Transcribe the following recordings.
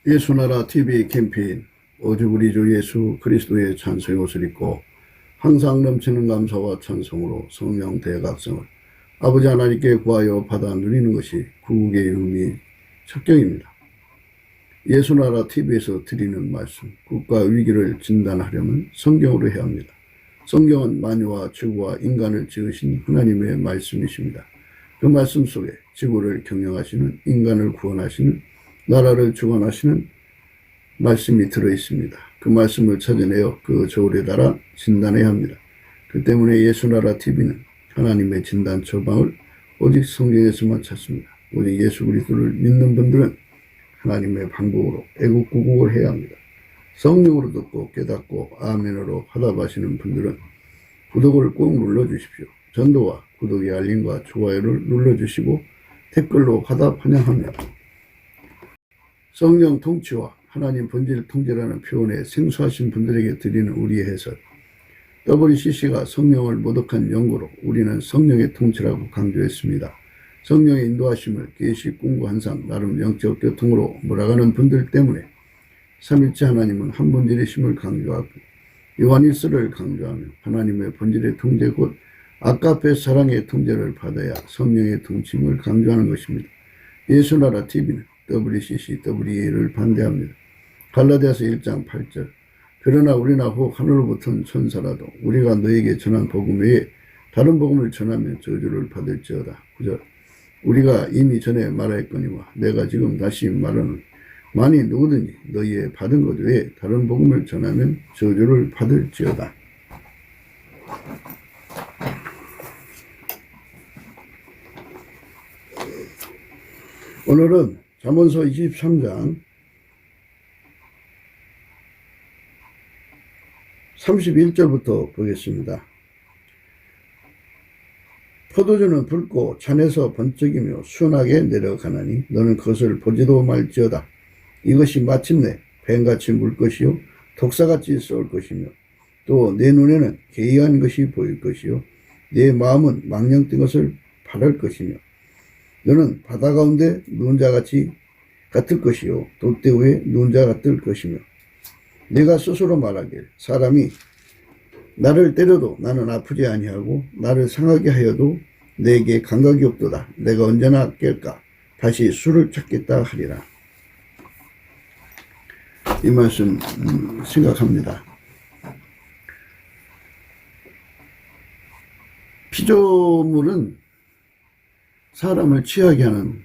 예수나라 TV 캠페인 오직 우리 주 예수 그리스도의 찬송의 옷을 입고 항상 넘치는 감사와 찬송으로 성령 대각성을 아버지 하나님께 구하여 받아 누리는 것이 구국의 의미 척경입니다. 예수나라 TV에서 드리는 말씀, 국가 위기를 진단하려면 성경으로 해야 합니다. 성경은 만유와 지구와 인간을 지으신 하나님의 말씀이십니다. 그 말씀 속에 지구를 경영하시는, 인간을 구원하시는, 나라를 주관하시는 말씀이 들어있습니다. 그 말씀을 찾아내어 그 저울에 달아 진단해야 합니다. 그 때문에 예수나라 TV는 하나님의 진단 처방을 오직 성경에서만 찾습니다. 오직 예수 그리스도를 믿는 분들은 하나님의 방법으로 애국구국을 해야 합니다. 성령으로 듣고 깨닫고 아멘으로 화답하시는 분들은 구독을 꼭 눌러주십시오. 전도와 구독의 알림과 좋아요를 눌러주시고 댓글로 화답 환영합니다. 성령 통치와 하나님 본질 통제라는 표현에 생소하신 분들에게 드리는 우리의 해설. WCC가 성령을 모독한 연구로 우리는 성령의 통치라고 강조했습니다. 성령의 인도하심을 계시, 꿈과 환상, 나름 영적 교통으로 몰아가는 분들 때문에 삼일체 하나님은 한 본질이심을 강조하고 요한일서를 강조하며 하나님의 본질의 통제 곧 아까페 사랑의 통제를 받아야 성령의 통치임을 강조하는 것입니다. 예수나라 TV는 WCC, WEA를 반대합니다. 갈라디아서 1장 8절 그러나 우리나 혹 하늘로부터 온 천사라도 우리가 너에게 전한 복음 외에 다른 복음을 전하면 저주를 받을지어다. 9절 우리가 이미 전에 말하였거니와 내가 지금 다시 말하는 만일 누구든지 너희의 받은 것 외에 다른 복음을 전하면 저주를 받을지어다. 오늘은 잠언서 23장 31절부터 보겠습니다. 포도주는 붉고 잔에서 번쩍이며 순하게 내려가나니 너는 그것을 보지도 말지어다. 이것이 마침내 뱀같이 물 것이요 독사같이 쏠 것이며 또 내 눈에는 개의한 것이 보일 것이요 내 마음은 망령된 것을 바랄 것이며 너는 바다 가운데 누운 자같이 같을 것이요 돛대 위에 누운 자 같을 것이며 내가 스스로 말하길 사람이 나를 때려도 나는 아프지 아니하고 나를 상하게 하여도 내게 감각이 없도다. 내가 언제나 깰까 다시 술을 찾겠다 하리라. 이 말씀 생각합니다. 피조물은 사람을 취하게 하는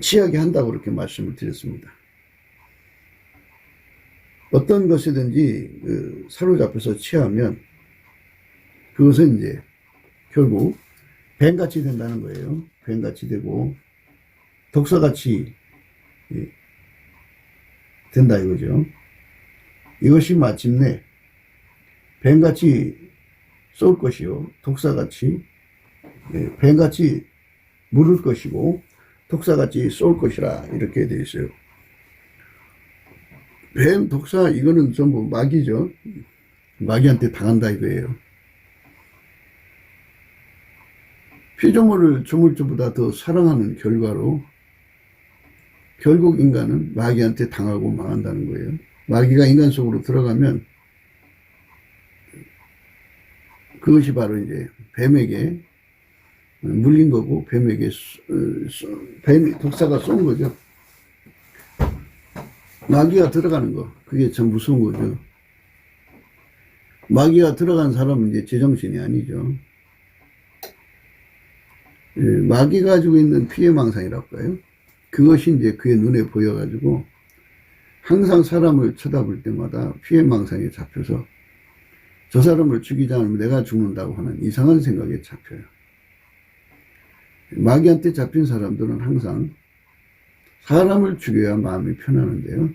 취하게 한다고 그렇게 말씀을 드렸습니다. 어떤 것이든지 사로잡혀서 취하면 그것은 이제 결국 뱀같이 된다는 거예요. 뱀같이 되고 독사같이 된다 이거죠. 이것이 마침내 뱀같이 쏠 것이요 독사같이 뱀같이 물을 것이고 독사같이 쏠 것이라 이렇게 되어 있어요. 뱀, 독사 이거는 전부 마귀죠. 마귀한테 당한다 이거예요. 피조물을 조물주보다 더 사랑하는 결과로 결국 인간은 마귀한테 당하고 망한다는 거예요. 마귀가 인간 속으로 들어가면 그것이 바로 이제 뱀에게 물린 거고 뱀에게 독사가 쏜 거죠. 마귀가 들어가는 거 그게 참 무서운 거죠. 마귀가 들어간 사람은 이제 제정신이 아니죠. 마귀가 가지고 있는 피해망상이라고 할까요? 그것이 이제 그의 눈에 보여가지고 항상 사람을 쳐다볼 때마다 피해망상에 잡혀서 저 사람을 죽이지 않으면 내가 죽는다고 하는 이상한 생각에 잡혀요. 마귀한테 잡힌 사람들은 항상 사람을 죽여야 마음이 편안한데요.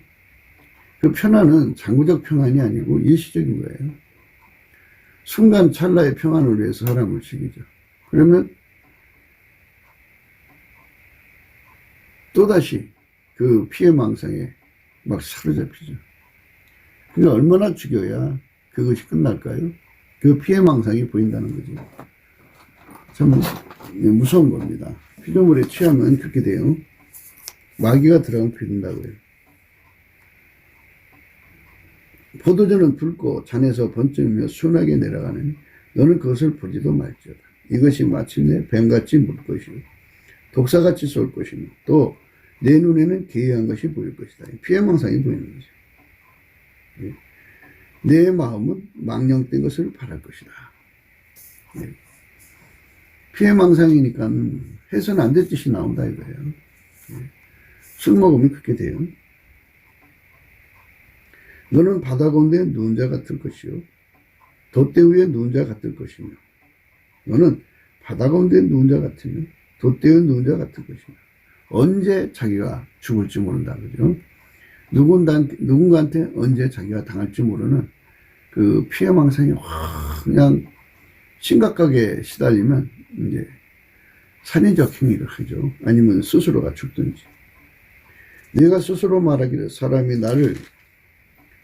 그 편안은 장구적 평안이 아니고 일시적인 거예요. 순간 찰나의 평안을 위해서 사람을 죽이죠. 그러면 또다시 그 피해망상에 막 사로잡히죠. 그러니까 얼마나 죽여야 그것이 끝날까요? 그 피해망상이 보인다는 거죠. 참 무서운 겁니다. 피조물에 취하면 그렇게 돼요. 마귀가 들어가면 비린다고요. 포도주는 붉고 잔에서 번쩍이며 순하게 내려가느니 너는 그것을 보지도 말지어다. 이것이 마침내 뱀같이 물 것이요 독사같이 쏠 것이며 또 내 눈에는 기이한 것이 보일 것이다. 피해망상이 보이는 거죠. 내 마음은 망령된 것을 바랄 것이다. 피해망상이니까 해서는 안 될 뜻이 나온다 이거예요. 술 먹으면 그렇게 돼요. 너는 바다 가운데 누운 자 같을 것이요 돛대 위에 누운 자 같을 것이며 너는 바다 가운데 누운 자 같으며 돛대 위에 누운 자 같을 것이며 언제 자기가 죽을지 모른다 그죠? 누군가한테 언제 자기가 당할지 모르는 그 피해망상이 확 그냥 심각하게 시달리면 이제 살인적 행위를 하죠. 아니면 스스로가 죽든지. 내가 스스로 말하기를 사람이 나를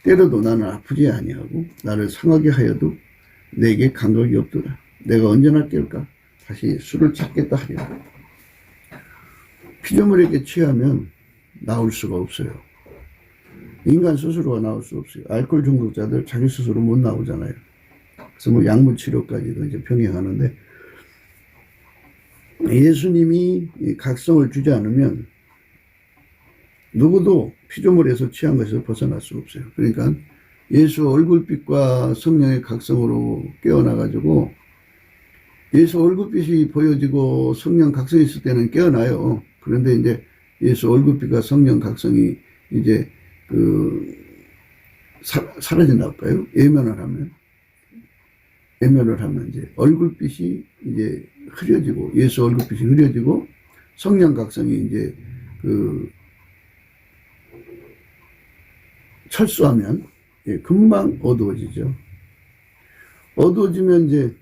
때려도 나는 아프지 아니하고 나를 상하게 하여도 내게 감각이 없더라. 내가 언제나 깰까? 다시 술을 찾겠다 하리라. 피조물에게 취하면 나올 수가 없어요. 인간 스스로가 나올 수 없어요. 알코올 중독자들 자기 스스로 못 나오잖아요. 그래서 뭐 약물 치료까지도 이제 병행하는데 예수님이 각성을 주지 않으면 누구도 피조물에서 취한 것에서 벗어날 수 없어요. 그러니까 예수 얼굴빛과 성령의 각성으로 깨어나가지고 예수 얼굴빛이 보여지고 성령 각성이 있을 때는 깨어나요. 그런데 이제 예수 얼굴빛과 성령 각성이 이제 사라진다고 할까요? 예면을 하면 이제 얼굴빛이 이제 흐려지고 예수 얼굴빛이 흐려지고 성령 각성이 이제 철수하면 금방 어두워지죠. 어두워지면 이제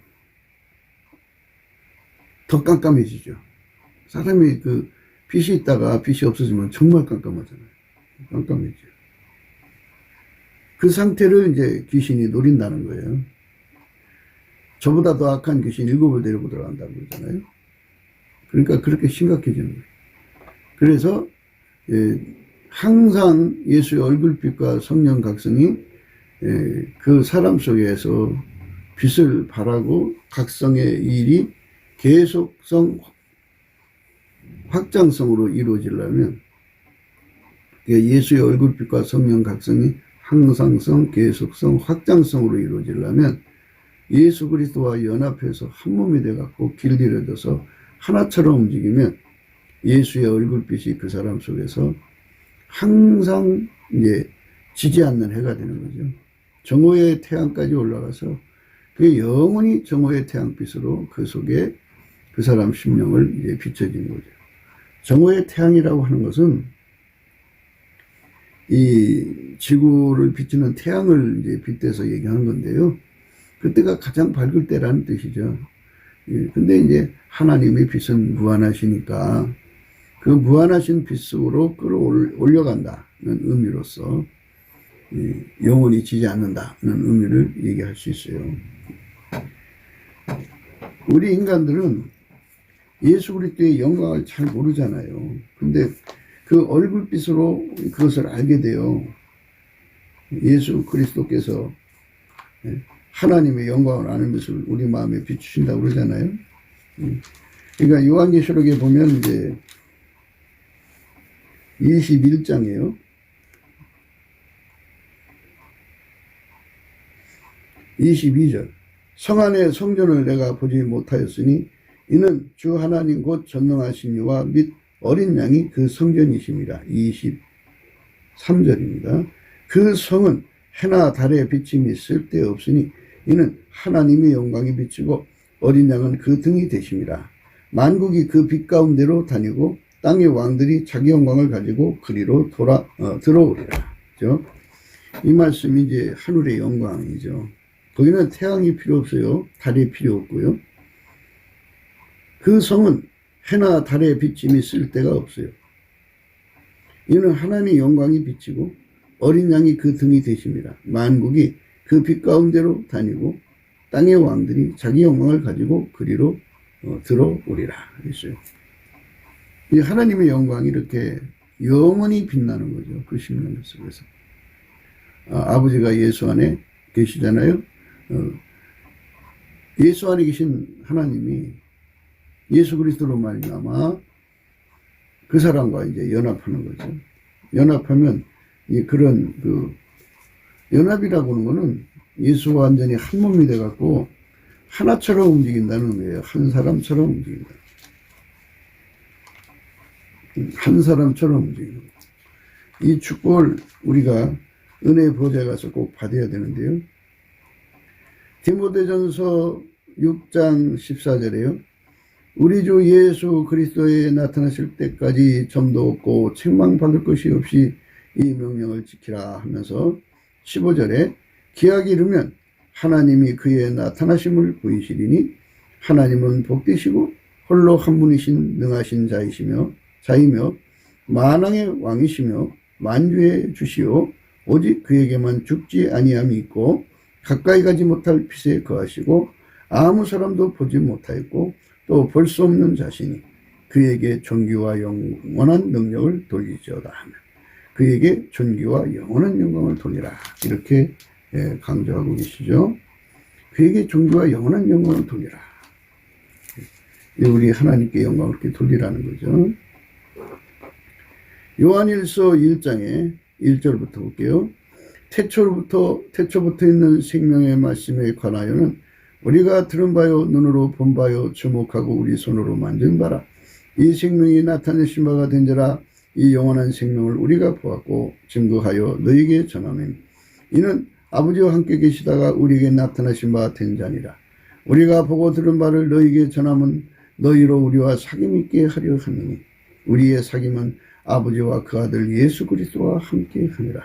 더 깜깜해지죠. 사람이 빛이 있다가 빛이 없어지면 정말 깜깜하잖아요. 깜깜해져. 그 상태를 이제 귀신이 노린다는 거예요. 저보다 더 악한 귀신 7을 데리고 들어간다고 그러잖아요. 그러니까 그렇게 심각해지는 거예요. 그래서 항상 예수의 얼굴빛과 성령 각성이 그 사람 속에서 빛을 발하고 각성의 일이 계속성 확장성으로 이루어지려면 예수의 얼굴빛과 성령 각성이 항상성, 계속성, 확장성으로 이루어지려면 예수 그리스도와 연합해서 한 몸이 돼갖고 길들여져서 하나처럼 움직이면 예수의 얼굴빛이 그 사람 속에서 항상 이제 지지 않는 해가 되는 거죠. 정오의 태양까지 올라가서 그 영원히 정오의 태양빛으로 그 속에 그 사람 심령을 이제 비춰지는 거죠. 정오의 태양이라고 하는 것은 이 지구를 비추는 태양을 이제 빗대서 얘기하는 건데요. 그때가 가장 밝을 때라는 뜻이죠. 근데 이제 하나님의 빛은 무한하시니까 그 무한하신 빛 속으로 끌어올려간다는 의미로서 영원히 지지 않는다는 의미를 얘기할 수 있어요. 우리 인간들은 예수 그리스도의 영광을 잘 모르잖아요. 근데 그 얼굴빛으로 그것을 알게 돼요. 예수 그리스도께서 하나님의 영광을 아는 것을 우리 마음에 비추신다고 그러잖아요. 그러니까 요한계시록에 보면 이제 21장이에요. 22절. 성 안에 성전을 내가 보지 못하였으니 이는 주 하나님 곧 전능하신 이와 및 어린 양이 그 성전이심이라. 23절입니다. 그 성은 해나 달의 비침이 쓸데없으니 이는 하나님의 영광이 비치고 어린 양은 그 등이 되심이라. 만국이 그 빛 가운데로 다니고 땅의 왕들이 자기 영광을 가지고 그리로 들어오리라. 그죠? 이 말씀이 이제 하늘의 영광이죠. 거기는 태양이 필요 없어요. 달이 필요 없고요. 그 성은 해나 달의 비침이 쓸 데가 없어요. 이는 하나님의 영광이 비치고 어린 양이 그 등이 되심이라. 만국이 그 빛 가운데로 다니고 땅의 왕들이 자기 영광을 가지고 그리로 들어오리라. 했어요. 이 하나님의 영광이 이렇게 영원히 빛나는 거죠. 그 심령 속에서. 아버지가 예수 안에 계시잖아요. 예수 안에 계신 하나님이 예수 그리스도로 말미암아 그 사람과 이제 연합하는 거죠. 연합하면 그런 연합이라고 하는 거는 예수와 완전히 한 몸이 돼 갖고 하나처럼 움직인다는 의미예요. 한 사람처럼 움직인다. 한 사람처럼 움직이는 거. 이 축복을 우리가 은혜의 보좌에 가서 꼭 받아야 되는데요. 디모데전서 6장 14절에요. 우리 주 예수 그리스도에 나타나실 때까지 점도 없고 책망받을 것이 없이 이 명령을 지키라 하면서 15절에 기약이 이르면 하나님이 그의 나타나심을 보이시리니 하나님은 복되시고 홀로 한 분이신 능하신 자이며 만왕의 왕이시며 만주의 주시오 오직 그에게만 죽지 아니함이 있고 가까이 가지 못할 빛에 거하시고 아무 사람도 보지 못하였고 또 볼 수 없는 자신이 그에게 존귀와 영원한 능력을 돌리지어다 하면 그에게 존귀와 영원한 영광을 돌리라 이렇게 강조하고 계시죠. 그에게 존귀와 영원한 영광을 돌리라. 우리 하나님께 영광을 이렇게 돌리라는 거죠. 요한일서 1장에 1절부터 볼게요. 태초부터 있는 생명의 말씀에 관하여는 우리가 들은 바요 눈으로 본 바요 주목하고 우리 손으로 만진 바라. 이 생명이 나타내신 바가 된 자라. 이 영원한 생명을 우리가 보았고 증거하여 너희에게 전하면 이는 아버지와 함께 계시다가 우리에게 나타나신 바 된 자니라. 우리가 보고 들은 바를 너희에게 전하면 너희로 우리와 사귐 있게 하려 하느니 우리의 사귐은 아버지와 그 아들 예수 그리스도와 함께 하니라.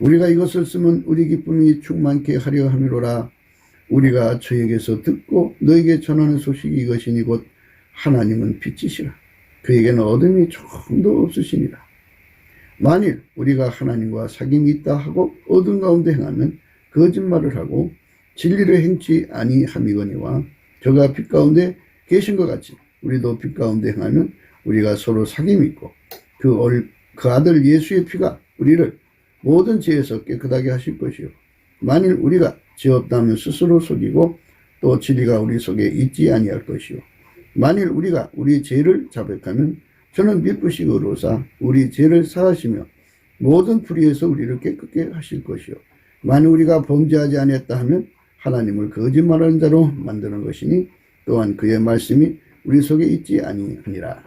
우리가 이것을 쓰면 우리 기쁨이 충만케 하려 함이로라. 우리가 저에게서 듣고 너에게 전하는 소식이 이것이니 곧 하나님은 빛이시라. 그에게는 어둠이 조금도 없으시니라. 만일 우리가 하나님과 사귐이 있다 하고 어둠 가운데 행하면 거짓말을 하고 진리를 행치 아니함이거니와 저가 빛 가운데 계신 것 같이 우리도 빛 가운데 행하면 우리가 서로 사귐이 있고 그 아들 예수의 피가 우리를 모든 죄에서 깨끗하게 하실 것이요. 만일 우리가 죄 없다면 스스로 속이고 또 진리가 우리 속에 있지 아니할 것이요. 만일 우리가 우리 죄를 자백하면 저는 미쁘시고 의로사 우리 죄를 사하시며 모든 불의에서 우리를 깨끗게 하실 것이요. 만일 우리가 범죄하지 아니했다 하면 하나님을 거짓말하는 자로 만드는 것이니 또한 그의 말씀이 우리 속에 있지 아니하니라.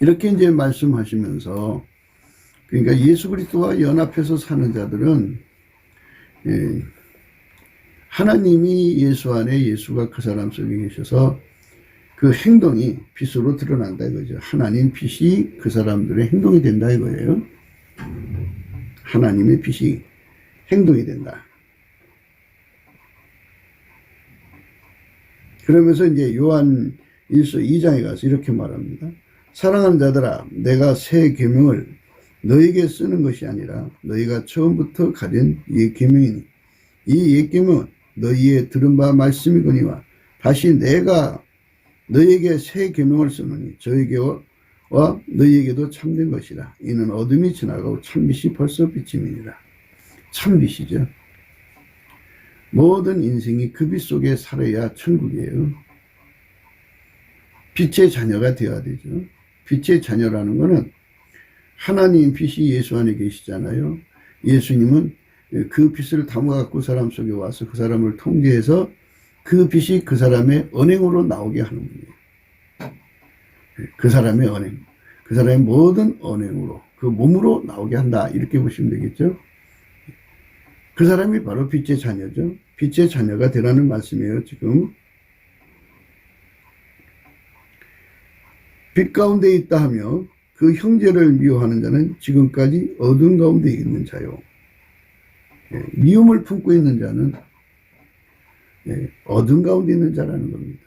이렇게 이제 말씀하시면서 그러니까 예수 그리스도와 연합해서 사는 자들은 하나님이 예수 안에 예수가 그 사람 속에 계셔서 그 행동이 빛으로 드러난다 이거죠. 하나님 빛이 그 사람들의 행동이 된다 이거예요. 하나님의 빛이 행동이 된다. 그러면서 이제 요한 1서 2장에 가서 이렇게 말합니다. 사랑하는 자들아 내가 새 계명을 너에게 쓰는 것이 아니라 너희가 처음부터 가진 옛 계명이니 이 옛 계명은 너희의 들은 바 말씀이거니와 다시 내가 너희에게 새 계명을 쓰노니 저에게와 너희에게도 참된 것이라. 이는 어둠이 지나가고 참빛이 벌써 비침이니라. 참빛이죠. 모든 인생이 그 빛 속에 살아야 천국이에요. 빛의 자녀가 되어야 되죠. 빛의 자녀라는 것은 하나님 빛이 예수 안에 계시잖아요. 예수님은 그 빛을 담아갖고 사람 속에 와서 그 사람을 통제해서 그 빛이 그 사람의 언행으로 나오게 하는 분이에요. 그 사람의 언행, 그 사람의 모든 언행으로 그 몸으로 나오게 한다 이렇게 보시면 되겠죠. 그 사람이 바로 빛의 자녀죠. 빛의 자녀가 되라는 말씀이에요. 지금 빛 가운데 있다 하며 그 형제를 미워하는 자는 지금까지 어둠 가운데 있는 자요. 미움을 품고 있는 자는 어둠 가운데 있는 자라는 겁니다.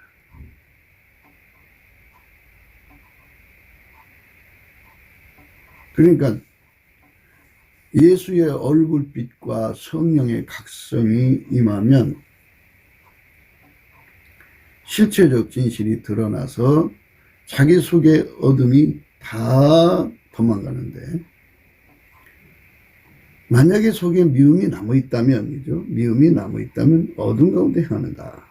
그러니까 예수의 얼굴빛과 성령의 각성이 임하면 실체적 진실이 드러나서 자기 속의 어둠이 다 도망가는데, 만약에 속에 미움이 남아있다면, 그죠? 미움이 남아있다면 어둠 가운데 행하는다.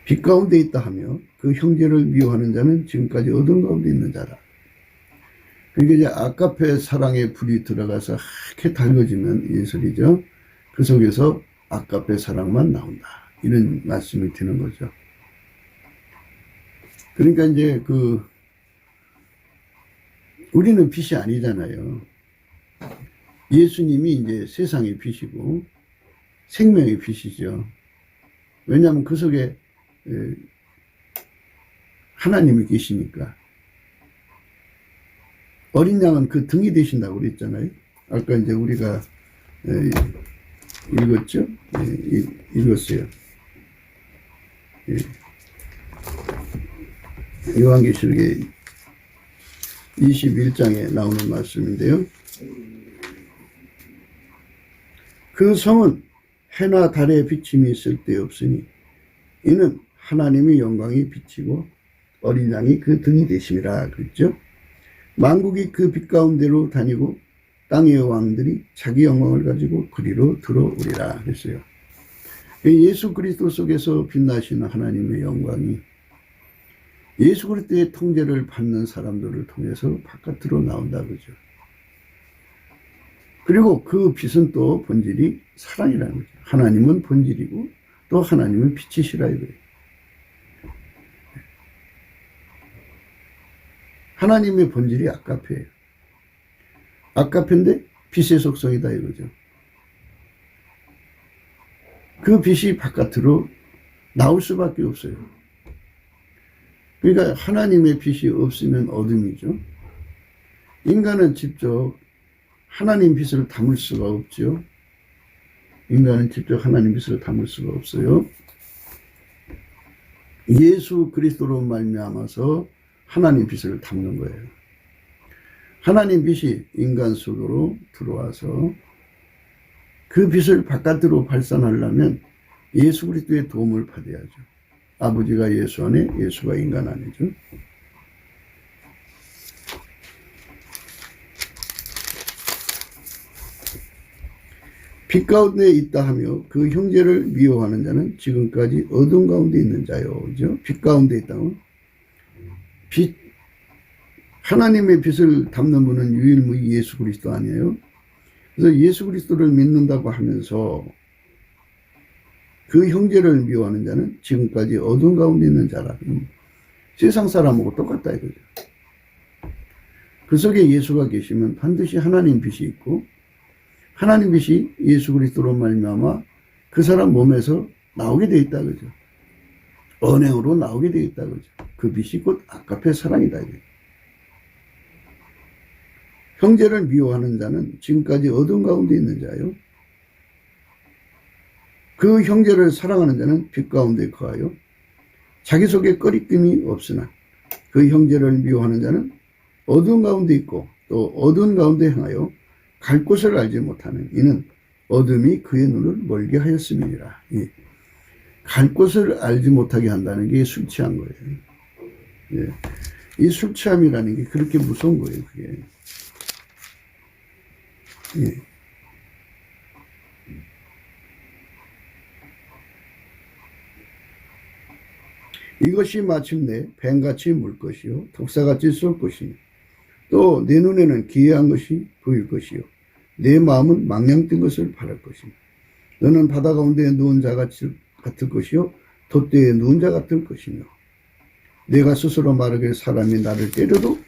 빛 가운데 있다 하며 그 형제를 미워하는 자는 지금까지 어둠 가운데 있는 자다. 그러니까 이제 아까페 사랑의 불이 들어가서 하얗게 달궈지면 예술이죠. 그 속에서 아까페 사랑만 나온다. 이런 말씀이 드는 거죠. 그러니까 이제 우리는 빛이 아니잖아요. 예수님이 이제 세상의 빛이고 생명의 빛이죠. 왜냐하면 그 속에 하나님이 계시니까. 어린 양은 그 등이 되신다고 그랬잖아요. 아까 이제 우리가 읽었죠? 읽었어요. 요한계시록의 21장에 나오는 말씀인데요. 그 성은 해나 달의 비침이 쓸데없으니 이는 하나님의 영광이 비치고 어린 양이 그 등이 되심이라 그랬죠. 만국이 그 빛 가운데로 다니고 땅의 왕들이 자기 영광을 가지고 그리로 들어오리라 했어요. 예수 그리스도 속에서 빛나시는 하나님의 영광이 예수 그리스도의 통제를 받는 사람들을 통해서 바깥으로 나온다 그죠. 그리고 그 빛은 또 본질이 사랑이라는 거죠. 하나님은 본질이고 또 하나님은 빛이시라 이거예요. 하나님의 본질이 아까페예요. 아까페인데 빛의 속성이다 이거죠. 그 빛이 바깥으로 나올 수밖에 없어요. 그러니까 하나님의 빛이 없으면 어둠이죠. 인간은 직접 하나님 빛을 담을 수가 없죠. 인간은 직접 하나님 빛을 담을 수가 없어요. 예수 그리스도로 말미암아서 하나님 빛을 담는 거예요. 하나님 빛이 인간 속으로 들어와서 그 빛을 바깥으로 발산하려면 예수 그리스도의 도움을 받아야죠. 아버지가 예수 안에, 예수가 인간 안이죠. 빛 가운데 있다 하며 그 형제를 미워하는 자는 지금까지 어둠 가운데 있는 자요. 그죠? 빛 가운데 있다고. 빛, 하나님의 빛을 담는 분은 유일무이 예수 그리스도 아니에요. 그래서 예수 그리스도를 믿는다고 하면서 그 형제를 미워하는 자는 지금까지 어둠 가운데 있는 자라. 세상 사람하고 똑같다 이거죠. 그 속에 예수가 계시면 반드시 하나님 빛이 있고 하나님 빛이 예수 그리스도로 말미암아 그 사람 몸에서 나오게 돼 있다 그죠. 언행으로 나오게 돼 있다 그죠. 그 빛이 곧 아까페 사랑이다 이거죠. 형제를 미워하는 자는 지금까지 어둠 가운데 있는 자요. 그 형제를 사랑하는 자는 빛 가운데 거하여 자기 속에 꺼리낌이 없으나 그 형제를 미워하는 자는 어둠 가운데 있고 또 어둠 가운데 행하여 갈 곳을 알지 못하는 이는 어둠이 그의 눈을 멀게 하였음이니라. 갈 곳을 알지 못하게 한다는 게 술 취한 거예요. 예. 이 술 취함이라는 게 그렇게 무서운 거예요. 그게. 예. 이것이 마침내 뱀같이 물 것이요 독사같이 쏠 것이니 또 내 눈에는 기이한 것이 보일 것이요 내 마음은 망령된 것을 바랄 것이니 너는 바다 가운데 누운 자 같을 것이요 돛대에 누운 자 같을 것이며 내가 스스로 말하길 사람이 나를 때려도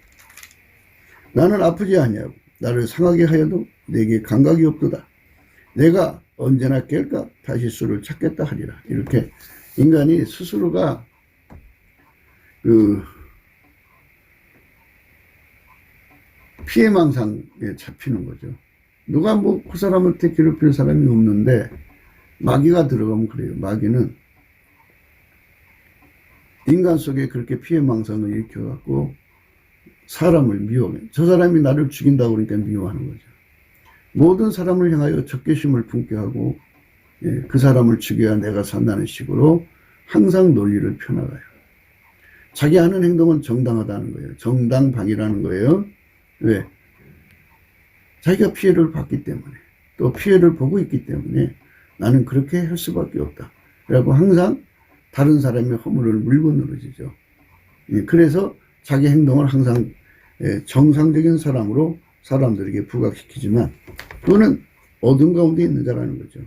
나는 아프지 아니하고 나를 상하게 하여도 내게 감각이 없도다. 내가 언제나 깰까 다시 수를 찾겠다 하리라. 이렇게 인간이 스스로가 피해망상에 잡히는 거죠. 누가 뭐 그 사람한테 괴롭힐 사람이 없는데 마귀가 들어가면 그래요. 마귀는 인간 속에 그렇게 피해망상을 일으켜갖고 사람을 미워해. 저 사람이 나를 죽인다고 그러니까 미워하는 거죠. 모든 사람을 향하여 적개심을 품게 하고 그 사람을 죽여야 내가 산다는 식으로 항상 논리를 펴나가요. 자기 하는 행동은 정당하다는 거예요. 정당방위라는 거예요. 왜? 자기가 피해를 봤기 때문에, 또 피해를 보고 있기 때문에 나는 그렇게 할 수밖에 없다. 그래갖고 항상 다른 사람의 허물을 물고 늘어지죠. 그래서 자기 행동을 항상 정상적인 사람으로 사람들에게 부각시키지만 그거는 어둠 가운데 있는 자라는 거죠.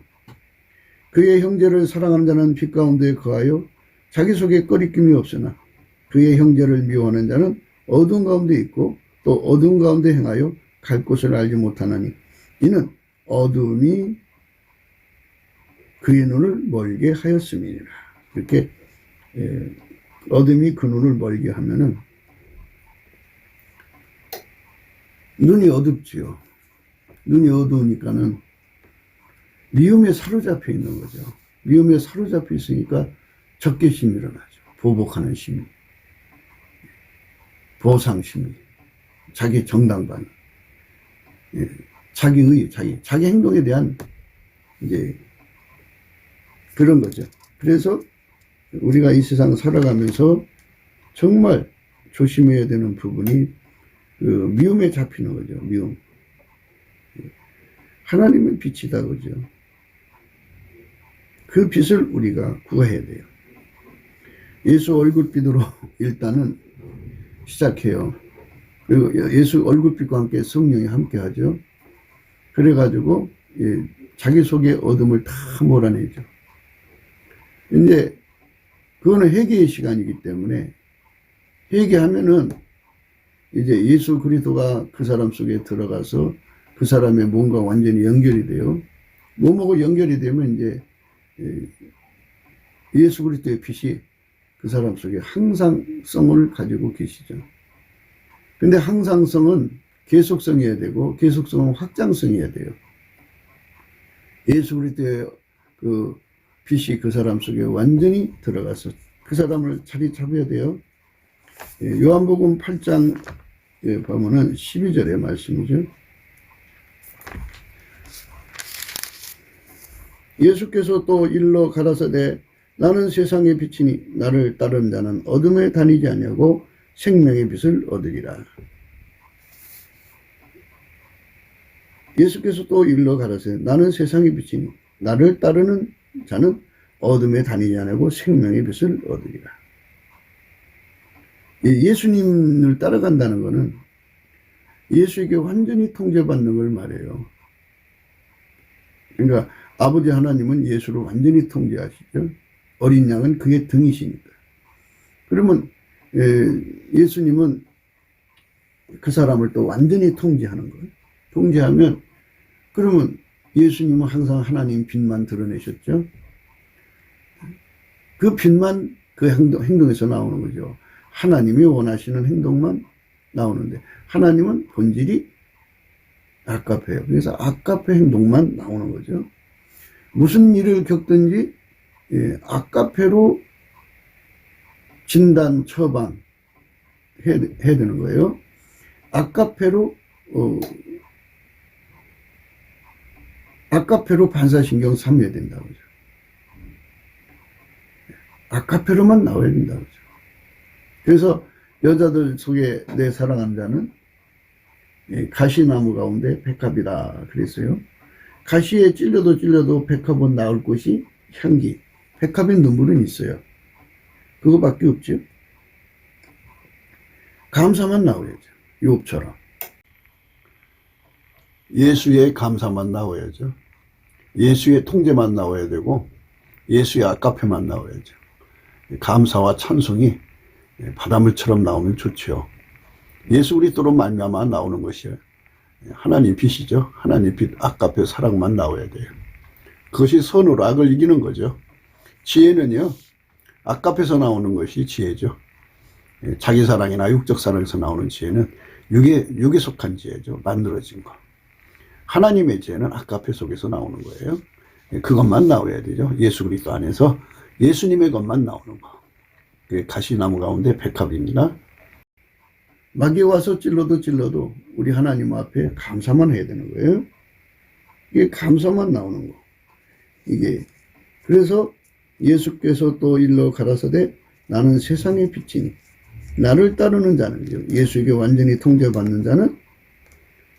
그의 형제를 사랑하는 자는 빛 가운데 거하여 자기 속에 꺼리낌이 없으나 그의 형제를 미워하는 자는 어둠 가운데 있고 또 어둠 가운데 행하여 갈 곳을 알지 못하나니 이는 어둠이 그의 눈을 멀게 하였음이니라. 이렇게 어둠이 그 눈을 멀게 하면은 눈이 어둡지요. 눈이 어두우니까는 미움에 사로잡혀 있는 거죠. 미움에 사로잡혀 있으니까 적개심이 일어나죠. 보복하는 심리, 보상심리, 자기 정당방위, 자기의, 자기 행동에 대한 이제 그런 거죠. 그래서 우리가 이 세상 살아가면서 정말 조심해야 되는 부분이 그 미움에 잡히는 거죠. 미움. 하나님은 빛이다 그죠. 그 빛을 우리가 구해야 돼요. 예수 얼굴빛으로 일단은 시작해요. 그리고 예수 얼굴빛과 함께 성령이 함께 하죠. 그래가지고 자기 속의 어둠을 다 몰아내죠. 이제 그거는 회개의 시간이기 때문에 회개하면은 이제 예수 그리스도가 그 사람 속에 들어가서 그 사람의 몸과 완전히 연결이 돼요. 몸하고 연결이 되면 이제 예수 그리스도의 빛이 그 사람 속에 항상성을 가지고 계시죠. 근데 항상성은 계속성이어야 되고 계속성은 확장성이어야 돼요. 예수 그리스도의 그 빛이 그 사람 속에 완전히 들어가서 그 사람을 자리 잡아야 돼요. 요한복음 8장 보면은 12절의 말씀이죠. 예수께서 또 일러 가라사대 나는 세상의 빛이니 나를 따르는 자는 어둠에 다니지 아니하고 생명의 빛을 얻으리라. 예수께서 또 일러 가라사대 나는 세상의 빛이니 나를 따르는 자는 어둠에 다니지 아니하고 생명의 빛을 얻으리라. 예수님을 따라간다는 것은 예수에게 완전히 통제받는 걸 말해요. 그러니까 아버지 하나님은 예수를 완전히 통제하시죠. 어린 양은 그의 등이시니까. 그러면 예수님은 그 사람을 또 완전히 통제하는 거예요. 통제하면 그러면 예수님은 항상 하나님 빛만 드러내셨죠. 그 빛만 그 행동에서 나오는 거죠. 하나님이 원하시는 행동만 나오는데 하나님은 본질이 아까페예요. 그래서 아까페 행동만 나오는 거죠. 무슨 일을 겪든지 아까페로 진단, 처방 해야 되는 거예요. 아까페로 아까페로 반사신경 삼아야 된다고 그러죠. 아까페로만 나와야 된다고 그러죠. 그래서 여자들 속에 내 사랑하는 자는 가시나무 가운데 백합이다 그랬어요. 가시에 찔려도 백합은 나올 곳이 향기, 백합의 눈물은 있어요. 그거밖에 없죠. 감사만 나와야죠. 욥처럼 예수의 감사만 나와야죠. 예수의 통제만 나와야 되고 예수의 아까페만 나와야죠. 감사와 찬송이 바닷물처럼 나오면 좋죠. 예수 그리스도로 말미암아 나오는 것이에요. 하나님 빛이죠. 하나님 빛 아까페 사랑만 나와야 돼요. 그것이 선으로 악을 이기는 거죠. 지혜는요, 아까페에서 나오는 것이 지혜죠. 자기 사랑이나 육적 사랑에서 나오는 지혜는 육에 속한 지혜죠. 만들어진 거. 하나님의 지혜는 아까페 속에서 나오는 거예요. 그것만 나와야 되죠. 예수 그리스도 안에서 예수님의 것만 나오는 거. 그게 가시나무 가운데 백합입니다. 마귀 와서 찔러도 우리 하나님 앞에 감사만 해야 되는 거예요. 이게 감사만 나오는 거. 이게 그래서 예수께서 또 일러 가라사대 나는 세상의 빛이니 나를 따르는 자는, 예수에게 완전히 통제받는 자는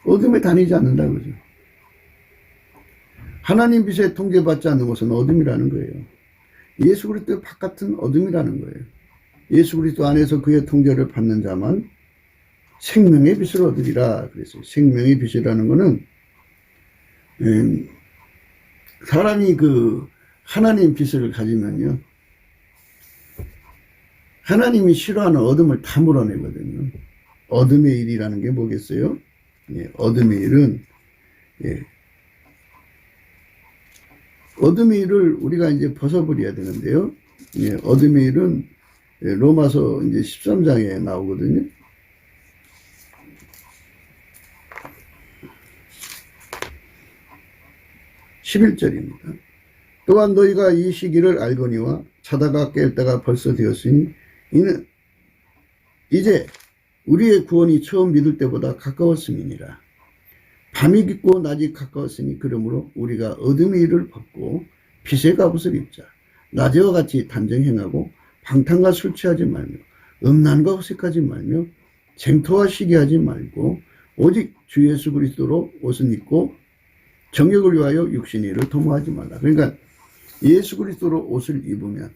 어둠에 다니지 않는다 그죠. 하나님 빛에 통제받지 않는 것은 어둠이라는 거예요. 예수 그리스도 바깥은 어둠이라는 거예요. 예수 그리스도 안에서 그의 통제를 받는 자만 생명의 빛을 얻으리라 그랬어요. 생명의 빛이라는 거는 사람이 그 하나님 빛을 가지면요, 하나님이 싫어하는 어둠을 다 몰아내거든요. 어둠의 일이라는 게 뭐겠어요? 예, 어둠의 일은, 예, 어둠의 일을 우리가 이제 벗어버려야 되는데요. 예, 어둠의 일은 로마서 이제 13장에 나오거든요. 11절입니다. 또한 너희가 이 시기를 알거니와 자다가 깰 때가 벌써 되었으니 이는 이제 우리의 구원이 처음 믿을 때보다 가까웠음이니라. 밤이 깊고 낮이 가까웠으니 그러므로 우리가 어둠의 일을 벗고 빛의 갑옷을 입자. 낮에와 같이 단정히 행하고 방탕과 술 취하지 말며 음란과 호색하지 말며 쟁토와 시기하지 말고 오직 주 예수 그리스도로 옷을 입고 정욕을 위하여 육신의 일을 도모하지 말라. 그러니까 예수 그리스도로 옷을 입으면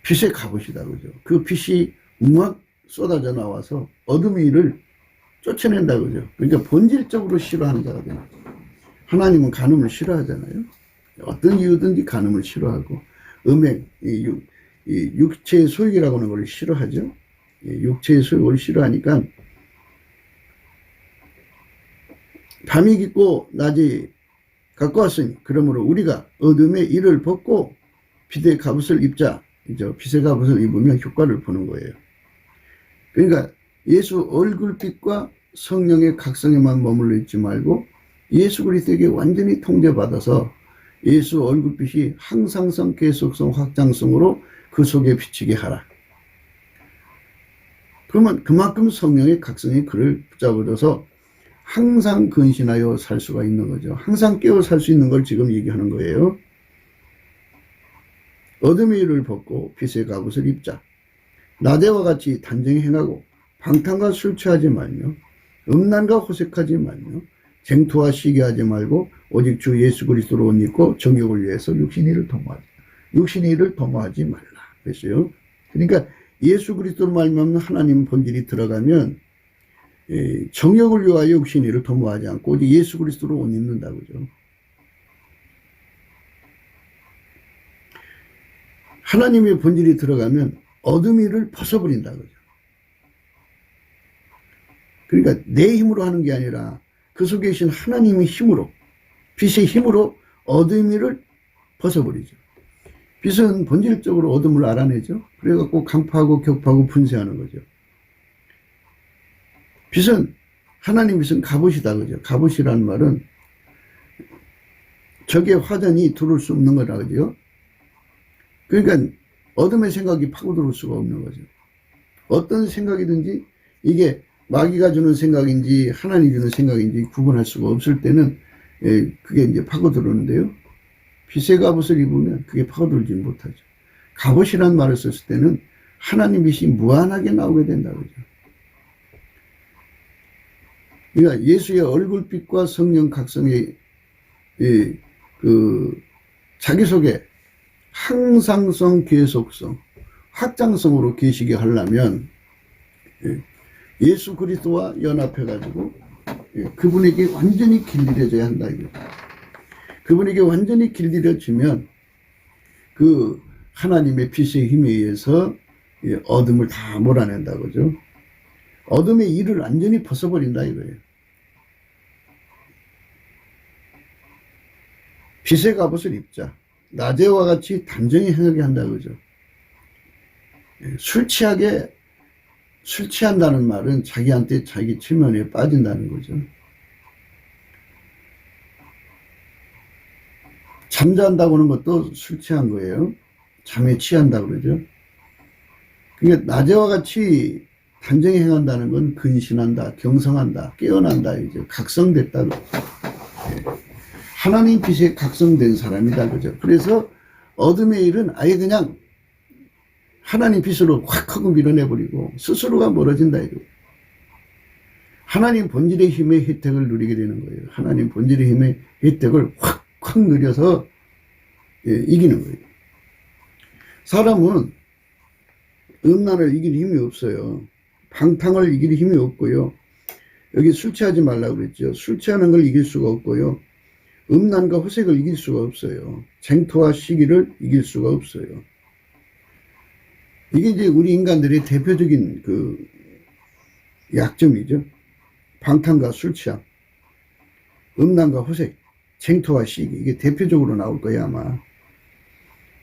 빛의 갑옷이다 그죠. 그 빛이 막 쏟아져 나와서 어둠의 일을 쫓아낸다 그죠. 그러니까 본질적으로 싫어하는 자가 되는 거죠. 하나님은 간음을 싫어하잖아요. 어떤 이유든지 간음을 싫어하고 음행, 이 육체의 소욕이라고 하는 걸 싫어하죠. 육체의 소욕을 싫어하니까 밤이 깊고 낮이 가까웠으니 그러므로 우리가 어둠의 일을 벗고 빛의 갑옷을 입자. 빛의 갑옷을 입으면 효과를 보는 거예요. 그러니까 예수 얼굴빛과 성령의 각성에만 머물러 있지 말고 예수 그리스도에게 완전히 통제받아서 예수 얼굴빛이 항상성, 계속성, 확장성으로 그 속에 비치게 하라. 그러면 그만큼 성령의 각성이 그를 붙잡아줘서 항상 근신하여 살 수가 있는 거죠. 항상 깨어 살 수 있는 걸 지금 얘기하는 거예요. 어둠의 일을 벗고 빛의 갑옷을 입자. 낮에와 같이 단정히 행하고 방탕과 술 취하지 말며 음란과 호색하지 말며 쟁토와 시기하지 말고 오직 주 예수 그리스도로 옷 입고 정욕을 위해서 육신의 일을 도모하지 말라. 그랬어요. 그러니까 예수 그리스도로 말미암는 하나님 본질이 들어가면 정욕을 위하여 육신의 일을 도모하지 않고 오직 예수 그리스도로 옷 입는다 그죠. 하나님의 본질이 들어가면 어둠의 일을 벗어버린다 그죠. 그러니까 내 힘으로 하는 게 아니라 그 속에 계신 하나님의 힘으로, 빛의 힘으로 어둠의 일을 벗어버리죠. 빛은 본질적으로 어둠을 알아내죠. 그래갖고 강파하고 격파하고 분쇄하는 거죠. 빛은, 하나님 빛은 갑옷이다 그죠. 갑옷이라는 말은 적의 화전이 들어올 수 없는 거라 그죠. 그러니까 어둠의 생각이 파고들어올 수가 없는 거죠. 어떤 생각이든지 이게 마귀가 주는 생각인지 하나님이 주는 생각인지 구분할 수가 없을 때는 그게 이제 파고들어오는데요. 빛의 갑옷을 입으면 그게 파고들지 못하죠. 갑옷이라는 말을 썼을 때는 하나님 빛이 무한하게 나오게 된다 그죠. 그러니까 예수의 얼굴빛과 성령 각성의 자기 속에 항상성, 계속성, 확장성으로 계시게 하려면 예수 그리스도와 연합해가지고 그분에게 완전히 길들여져야 한다. 그분에게 완전히 길들여지면 그 하나님의 빛의 힘에 의해서 어둠을 다 몰아낸다. 그죠? 어둠의 일을 완전히 벗어버린다 이거예요. 빛의 갑옷을 입자. 낮에와 같이 단정히 행하게 한다. 그죠? 술 취한다는 말은 자기한테 자기 체면에 빠진다는 거죠. 잠잔다고 하는 것도 술 취한 거예요. 잠에 취한다고 그러죠. 그러니까 낮에와 같이 단정히 행한다는 건 근신한다, 경성한다, 깨어난다, 이제 각성됐다. 하나님 빛에 각성된 사람이다. 그죠? 그래서 어둠의 일은 아예 그냥 하나님 빛으로 확 하고 밀어내버리고 스스로가 멀어진다 이거. 하나님 본질의 힘의 혜택을 누리게 되는 거예요. 하나님 본질의 힘의 혜택을 확 누려서 이기는 거예요. 사람은 음란을 이길 힘이 없어요. 방탕을 이길 힘이 없고요. 여기 술 취하지 말라고 그랬죠. 술 취하는 걸 이길 수가 없고요. 음란과 호색을 이길 수가 없어요. 쟁토와 시기를 이길 수가 없어요. 이게 이제 우리 인간들의 대표적인 그 약점이죠. 방탕과 술 취함, 음란과 호색, 쟁토와 시기. 이게 대표적으로 나올 거예요, 아마.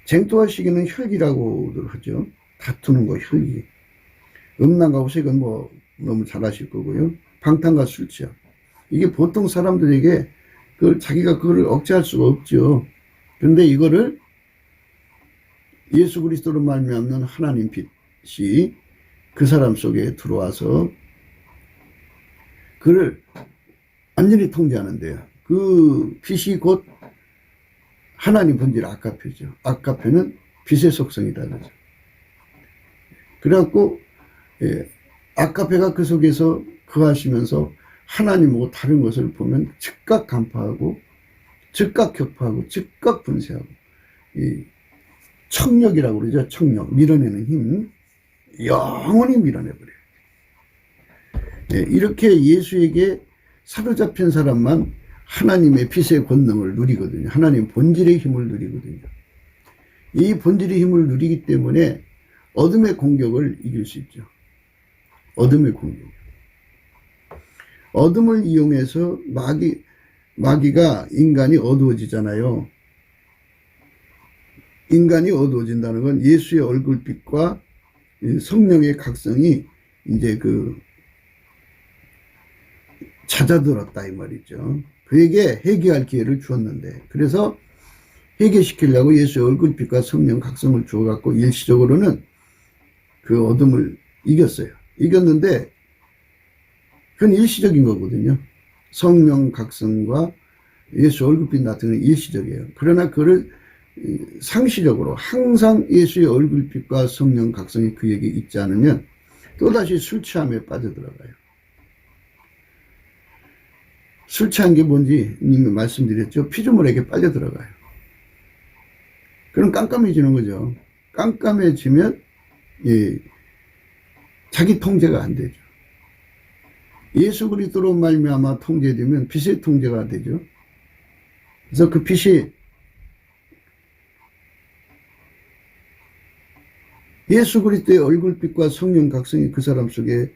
쟁토와 시기는 혈기라고들 하죠. 다투는 거, 혈기. 음란과 호색은 뭐 너무 잘 아실 거고요. 방탕과 술 취함. 이게 보통 사람들에게 자기가 그거를 억제할 수가 없죠. 그런데 이거를 예수 그리스도로 말미암는 하나님 빛이 그 사람 속에 들어와서 그를 완전히 통제하는데요. 그 빛이 곧 하나님 본질 아카페죠. 아카페는 빛의 속성이다. 그러죠. 그래갖고 아카페가 그 속에서 거하시면서 하나님하고 다른 것을 보면 즉각 간파하고 즉각 격파하고 즉각 분쇄하고 이 청력이라고 그러죠. 청력, 밀어내는 힘, 영원히 밀어내버려요. 이렇게 예수에게 사로잡힌 사람만 하나님의 빛의 권능을 누리거든요. 하나님 본질의 힘을 누리거든요. 이 본질의 힘을 누리기 때문에 어둠의 공격을 이길 수 있죠. 어둠의 공격. 어둠을 이용해서 마귀가 인간이 어두워지잖아요. 인간이 어두워진다는 건 예수의 얼굴빛과 성령의 각성이 이제 잦아들었다 이 말이죠. 그에게 회개할 기회를 주었는데, 그래서 회개시키려고 예수의 얼굴빛과 성령 각성을 주어갖고 일시적으로는 그 어둠을 이겼어요. 이겼는데 그건 일시적인 거거든요. 성령 각성과 예수 얼굴빛 나타내는 일시적이에요. 그러나 그를 상시적으로 항상 예수의 얼굴빛과 성령 각성이 그에게 있지 않으면 또다시 술 취함에 빠져들어가요. 술 취한 게 뭔지 이미 말씀드렸죠. 피조물에게 빨려 들어가요. 그럼 깜깜해지는 거죠. 깜깜해지면 자기 통제가 안 되죠. 예수 그리스도로 말미암아 통제되면 빛의 통제가 되죠. 그래서 그 빛이 예수 그리스도의 얼굴빛과 성령 각성이 그 사람 속에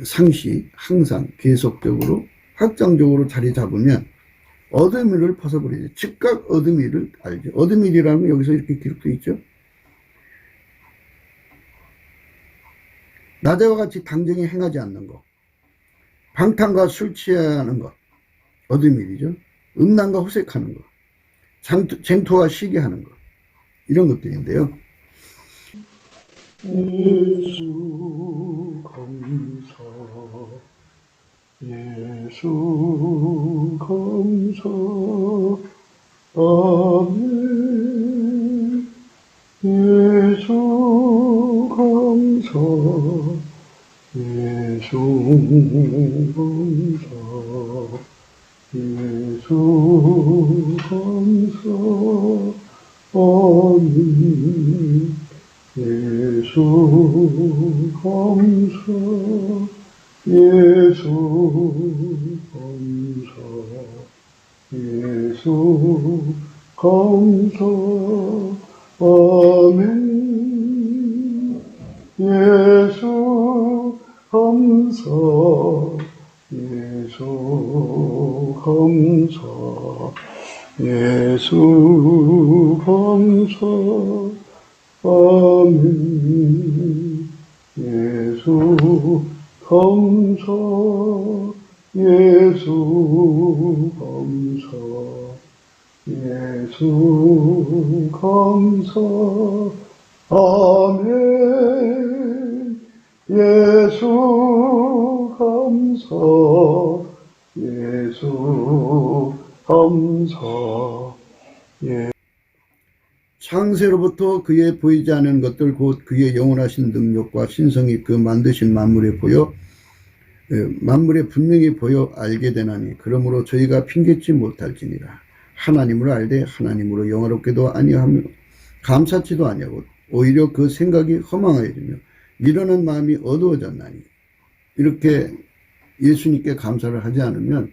상시 항상 계속적으로 확장적으로 자리 잡으면 어둠이를 벗어버리죠. 즉각 어둠이를 알죠. 어둠이라는 건 여기서 이렇게 기록되어 있죠. 낮에와 같이 당정에 행하지 않는 것, 방탕과 술 취하는 것, 어둠일이죠. 음란과 호색하는 것, 쟁토와 시기하는 것, 이런 것들인데요. 예수 감사, 예수 감사, 아멘. 예수 감사, 예수 감사, 예수 감사, 아멘. 예수 감사, 예수 감사, 예수 감사, 아멘. 예수 감사, 예수 감사, 예수 감사, 아멘. 예수 감사, 예수 감사, 예수 감사, 아멘. 예수 감사, 예수 감사, 예. 창세로부터 그의 보이지 않은 것들 곧 그의 영원하신 능력과 신성이 그 만드신 만물에 보여 만물에 분명히 보여 알게 되나니 그러므로 저희가 핑계치 못할지니라. 하나님을 알되 하나님으로 영화롭게도 아니하며 감사치도 아니하고 오히려 그 생각이 허망하여지며 미련한 마음이 어두워졌나니. 이렇게 예수님께 감사를 하지 않으면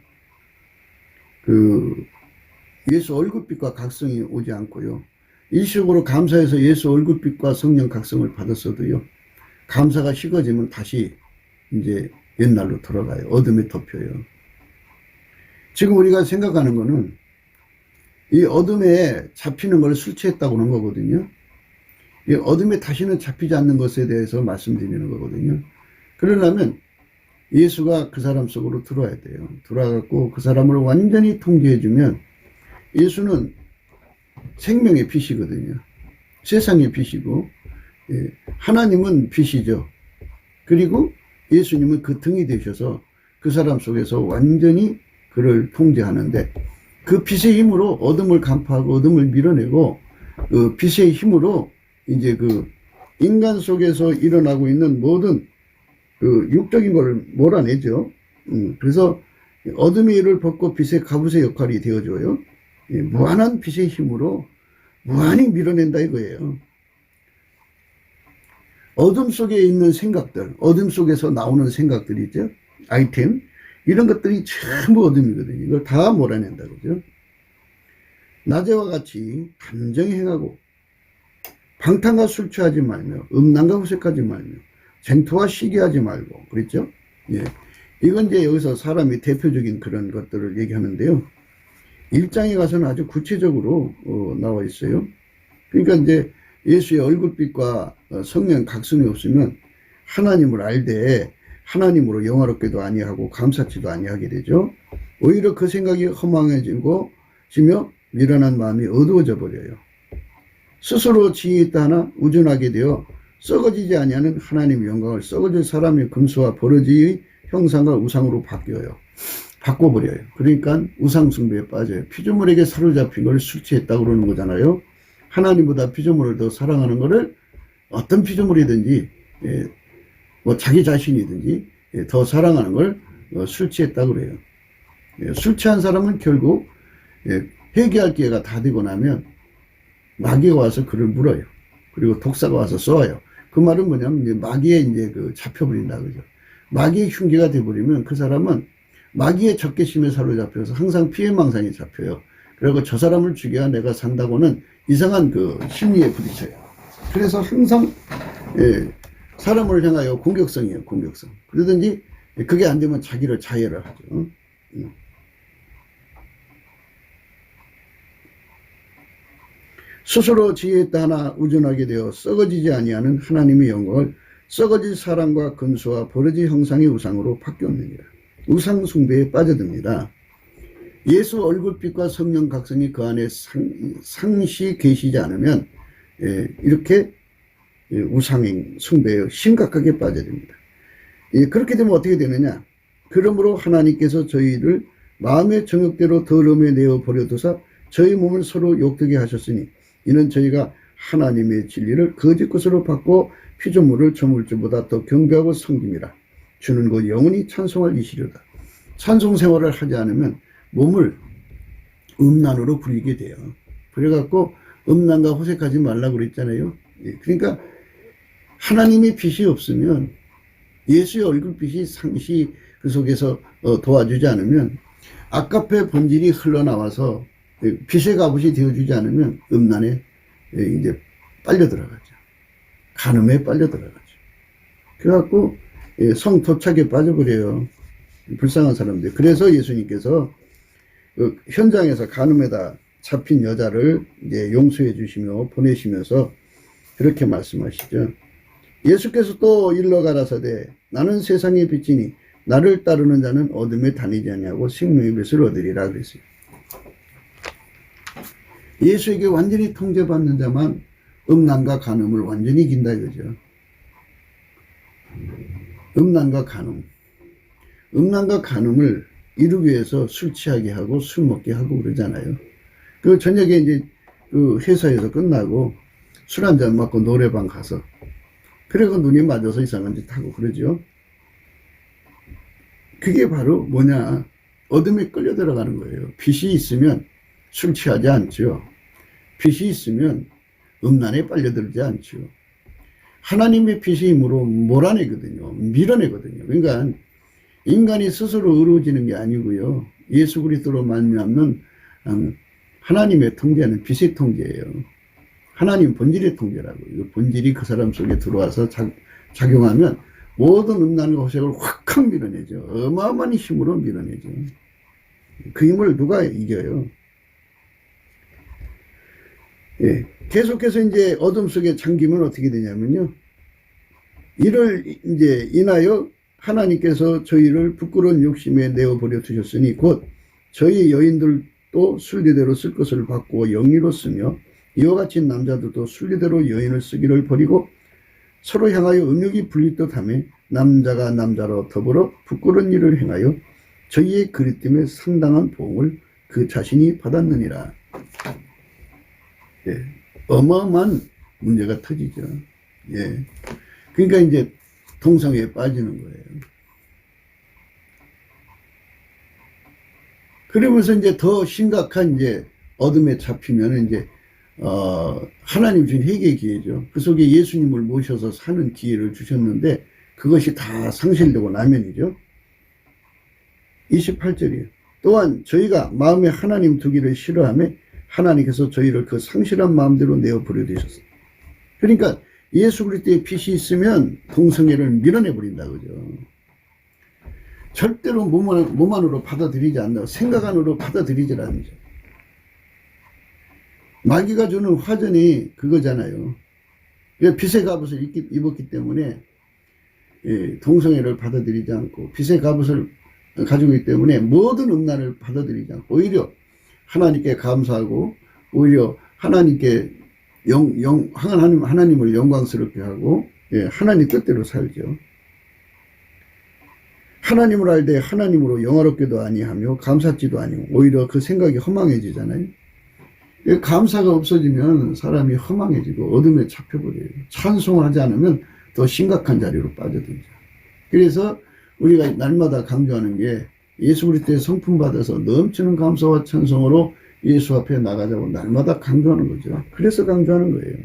예수 얼굴빛과 각성이 오지 않고요. 일시적으로 감사해서 예수 얼굴빛과 성령 각성을 받았어도요. 감사가 식어지면 다시 이제 옛날로 돌아가요. 어둠에 덮여요. 지금 우리가 생각하는 거는 이 어둠에 잡히는 걸 술 취했다고 하는 거거든요. 이 어둠에 다시는 잡히지 않는 것에 대해서 말씀드리는 거거든요. 그러려면 예수가 그 사람 속으로 들어와야 돼요. 들어와갖고 그 사람을 완전히 통제해주면 예수는 생명의 빛이거든요. 세상의 빛이고 하나님은 빛이죠. 그리고 예수님은 그 등이 되셔서 그 사람 속에서 완전히 그를 통제하는데 그 빛의 힘으로 어둠을 간파하고 어둠을 밀어내고 그 빛의 힘으로 이제 그 인간 속에서 일어나고 있는 모든 그 육적인 걸 몰아내죠. 그래서 어둠의 일을 벗고 빛의 갑옷의 역할이 되어줘요. 무한한 빛의 힘으로 무한히 밀어낸다 이거예요. 어둠 속에 있는 생각들, 어둠 속에서 나오는 생각들이 있죠. 아이템, 이런 것들이 전부 어둠이거든요. 이걸 다 몰아낸다 그러죠. 낮에와 같이 단정히 행하고 방탕과 술 취하지 말며 음란과 후색하지 말며 쟁토와 시기하지 말고 그랬죠. 예. 이건 이제 여기서 사람이 대표적인 그런 것들을 얘기하는데요. 1장에 가서는 아주 구체적으로 나와 있어요. 그러니까 이제 예수의 얼굴빛과 성령 각성이 없으면 하나님을 알되 하나님으로 영화롭게도 아니하고 감사치도 아니하게 되죠. 오히려 그 생각이 허망해지고 지며 미련한 마음이 어두워져 버려요. 스스로 지혜 있다 하나 우둔하게 되어 썩어지지 아니하는 하나님의 영광을 썩어질 사람의 금수와 버러지의 형상과 우상으로 바꿔버려요. 그러니까 우상 숭배에 빠져요. 피조물에게 사로잡힌 걸 술 취했다고 그러는 거잖아요. 하나님보다 피조물을 더 사랑하는 거를 어떤 피조물이든지 뭐 자기 자신이든지 더 사랑하는 걸 술 취했다고 그래요. 술 취한 사람은 결국 회개할 기회가 다 되고 나면 마귀가 와서 그를 물어요. 그리고 독사가 와서 쏘아요. 그 말은 뭐냐면 이제 마귀에 이제 잡혀버린다 그죠. 마귀의 흉기가 돼버리면 그 사람은 마귀의 적개심에 사로잡혀서 항상 피해망상에 잡혀요. 그리고 저 사람을 죽여야 내가 산다고는 이상한 심리에 부딪혀요. 그래서 항상 사람을 향하여 공격성이에요. 공격성. 그러든지 그게 안 되면 자기를 자해를 하죠. 스스로 지혜 있다 하나 우둔하게 되어 썩어지지 아니하는 하나님의 영광을 썩어질 사랑과 근수와 버러지 형상의 우상으로 바뀌었느니라. 우상 숭배에 빠져듭니다. 예수 얼굴빛과 성령 각성이 그 안에 상시 계시지 않으면 이렇게 우상 숭배에 심각하게 빠져듭니다. 그렇게 되면 어떻게 되느냐. 그러므로 하나님께서 저희를 마음의 정욕대로 더러움에 내어 버려두사 저희 몸을 서로 욕되게 하셨으니 이는 저희가 하나님의 진리를 거짓 것으로 바꿔 피조물을 저물주보다 더 경배하고 섬김이라. 주는 곧 영원히 찬송할 이시려다. 찬송 생활을 하지 않으면 몸을 음란으로 부리게 돼요. 그래갖고 음란과 호색하지 말라고 그랬잖아요. 그러니까 하나님의 빛이 없으면 예수의 얼굴빛이 상시 그 속에서 도와주지 않으면 아까페 본질이 흘러나와서 빛의 갑옷이 되어주지 않으면 음란에 이제 빨려 들어가죠. 간음에 빨려 들어가죠. 그래갖고 성토착에 빠져버려요. 불쌍한 사람들. 그래서 예수님께서 현장에서 간음에다 잡힌 여자를 이제 용서해 주시며 보내시면서 그렇게 말씀하시죠. 예수께서 또 일러 가라사대 나는 세상의 빛이니 나를 따르는 자는 어둠에 다니지 아니하고 생명의 빛을 얻으리라 그랬어요. 예수에게 완전히 통제받는 자만 음란과 간음을 완전히 이긴다 이거죠. 음란과 간음. 음란과 간음을 이루기 위해서 술 취하게 하고 술 먹게 하고 그러잖아요. 그 저녁에 이제 그 회사에서 끝나고 술 한잔 먹고 노래방 가서 그리고 눈이 맞아서 이상한 짓 하고 그러죠. 그게 바로 뭐냐, 어둠에 끌려 들어가는 거예요. 빛이 있으면 술 취하지 않죠. 빛이 있으면 음란에 빨려들지 않죠. 하나님의 빛의 힘으로 몰아내거든요. 밀어내거든요. 그러니까 인간이 스스로 의로워지는 게 아니고요. 예수 그리스도로 말미암는 하나님의 통제는 빛의 통제예요. 하나님 본질의 통제라고. 이 본질이 그 사람 속에 들어와서 작용하면 모든 음란과 호색을 확 밀어내죠. 어마어마한 힘으로 밀어내죠. 그 힘을 누가 이겨요? 예. 계속해서 이제 어둠 속에 잠기면 어떻게 되냐면요. 이를 이제 인하여 하나님께서 저희를 부끄러운 욕심에 내어버려 두셨으니 곧 저희 여인들도 순리대로 쓸 것을 받고 영리로 쓰며 이와 같이 남자들도 순리대로 여인을 쓰기를 버리고 서로 향하여 음욕이 불리듯 하며 남자가 남자로 더불어 부끄러운 일을 행하여 저희의 그리됨에 상당한 보응을 그 자신이 받았느니라. 예. 어마어마한 문제가 터지죠. 예. 그러니까 이제 동성애에 빠지는 거예요. 그러면서 이제 더 심각한 이제 어둠에 잡히면 이제 하나님 준 회개의 기회죠. 그 속에 예수님을 모셔서 사는 기회를 주셨는데 그것이 다 상실되고 나면이죠. 28절이에요. 또한 저희가 마음에 하나님 두기를 싫어하며 하나님께서 저희를 그 상실한 마음대로 내어버려 두셨어요. 그러니까 예수 그리스도의 빛이 있으면 동성애를 밀어내버린다 그죠. 절대로 몸 안으로 받아들이지 않는다. 생각 안으로 받아들이지 않는다. 마귀가 주는 화전이 그거잖아요. 빛의 갑옷을 입었기 때문에 동성애를 받아들이지 않고 빛의 갑옷을 가지고 있기 때문에 모든 음란을 받아들이지 않고 오히려 하나님께 감사하고 오히려 하나님께 하나님을 영광스럽게 하고 하나님 뜻대로 살죠. 하나님을 알되 하나님으로 영화롭게도 아니하며 감사지도 아니고 오히려 그 생각이 허망해지잖아요. 감사가 없어지면 사람이 허망해지고 어둠에 잡혀버려요. 찬송을 하지 않으면 더 심각한 자리로 빠져들죠. 그래서 우리가 날마다 강조하는 게 예수 그리스도의 성품 받아서 넘치는 감사와 찬송으로 예수 앞에 나가자고 날마다 강조하는 거죠. 그래서 강조하는 거예요.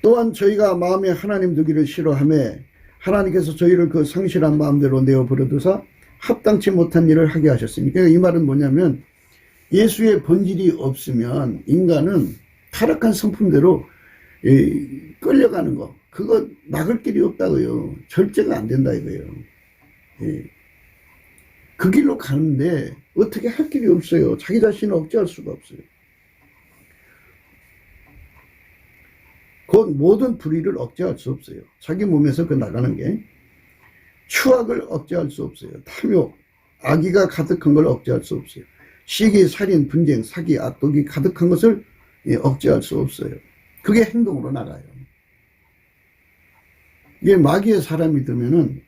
또한 저희가 마음에 하나님 두기를 싫어하며 하나님께서 저희를 그 상실한 마음대로 내어버려 두사 합당치 못한 일을 하게 하셨으니까 이 말은 뭐냐면 예수의 본질이 없으면 인간은 타락한 성품대로 끌려가는 거 그거 막을 길이 없다고요. 절제가 안 된다 이거예요. 그 길로 가는데 어떻게 할 길이 없어요. 자기 자신을 억제할 수가 없어요. 곧 모든 불의를 억제할 수 없어요. 자기 몸에서 그 나가는 게 추악을 억제할 수 없어요. 탐욕, 악의가 가득한 걸 억제할 수 없어요. 시기, 살인, 분쟁, 사기, 악독이 가득한 것을 억제할 수 없어요. 그게 행동으로 나가요. 이게 마귀의 사람이 되면은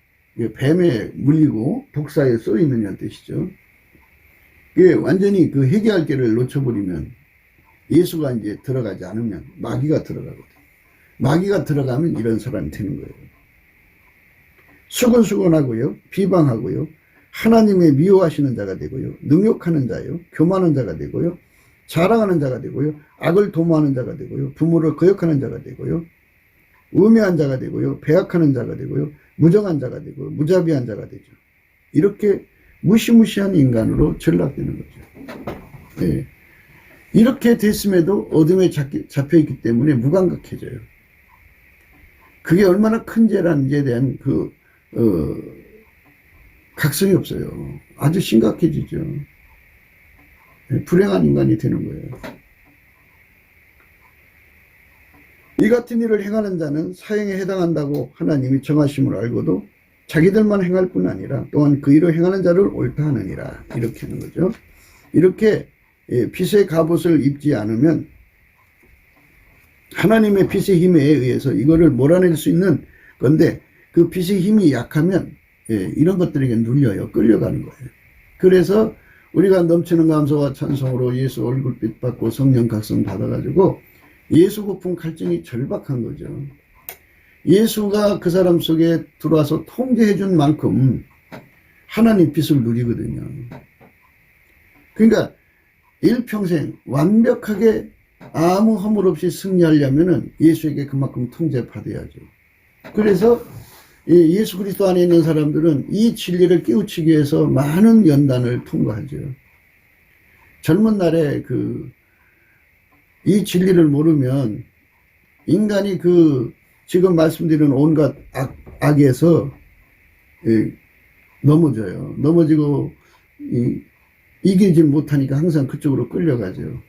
뱀에 물리고 독사에 쏘이느냐는 뜻이죠. 이게 완전히 그 회개할 길을 놓쳐버리면 예수가 이제 들어가지 않으면 마귀가 들어가거든요. 마귀가 들어가면 이런 사람이 되는 거예요. 수근수근하고요, 비방하고요, 하나님의 미워하시는 자가 되고요, 능욕하는 자요, 교만한 자가 되고요, 자랑하는 자가 되고요, 악을 도모하는 자가 되고요, 부모를 거역하는 자가 되고요, 우매한 자가 되고요, 배약하는 자가 되고요, 무정한 자가 되고 무자비한 자가 되죠. 이렇게 무시무시한 인간으로 전락되는 거죠. 예. 이렇게 됐음에도 어둠에 잡혀있기 때문에 무감각해져요. 그게 얼마나 큰 죄라는지에 대한 각성이 없어요. 아주 심각해지죠. 예. 불행한 인간이 되는 거예요. 이 같은 일을 행하는 자는 사형에 해당한다고 하나님이 정하심을 알고도 자기들만 행할 뿐 아니라 또한 그 일을 행하는 자를 옳다 하느니라. 이렇게 하는 거죠. 이렇게 빛의 갑옷을 입지 않으면 하나님의 빛의 힘에 의해서 이거를 몰아낼 수 있는 건데 그 빛의 힘이 약하면 이런 것들에게 눌려요. 끌려가는 거예요. 그래서 우리가 넘치는 감사와 찬송으로 예수 얼굴빛 받고 성령 각성 받아가지고 예수 고품 갈증이 절박한 거죠. 예수가 그 사람 속에 들어와서 통제해 준 만큼 하나님 빛을 누리거든요. 그러니까 일평생 완벽하게 아무 허물 없이 승리하려면은 예수에게 그만큼 통제받아야죠. 그래서 예수 그리스도 안에 있는 사람들은 이 진리를 깨우치기 위해서 많은 연단을 통과하죠. 젊은 날에 이 진리를 모르면 인간이 지금 말씀드리는 온갖 악에서 넘어져요. 넘어지고 이기질 못하니까 항상 그쪽으로 끌려가죠.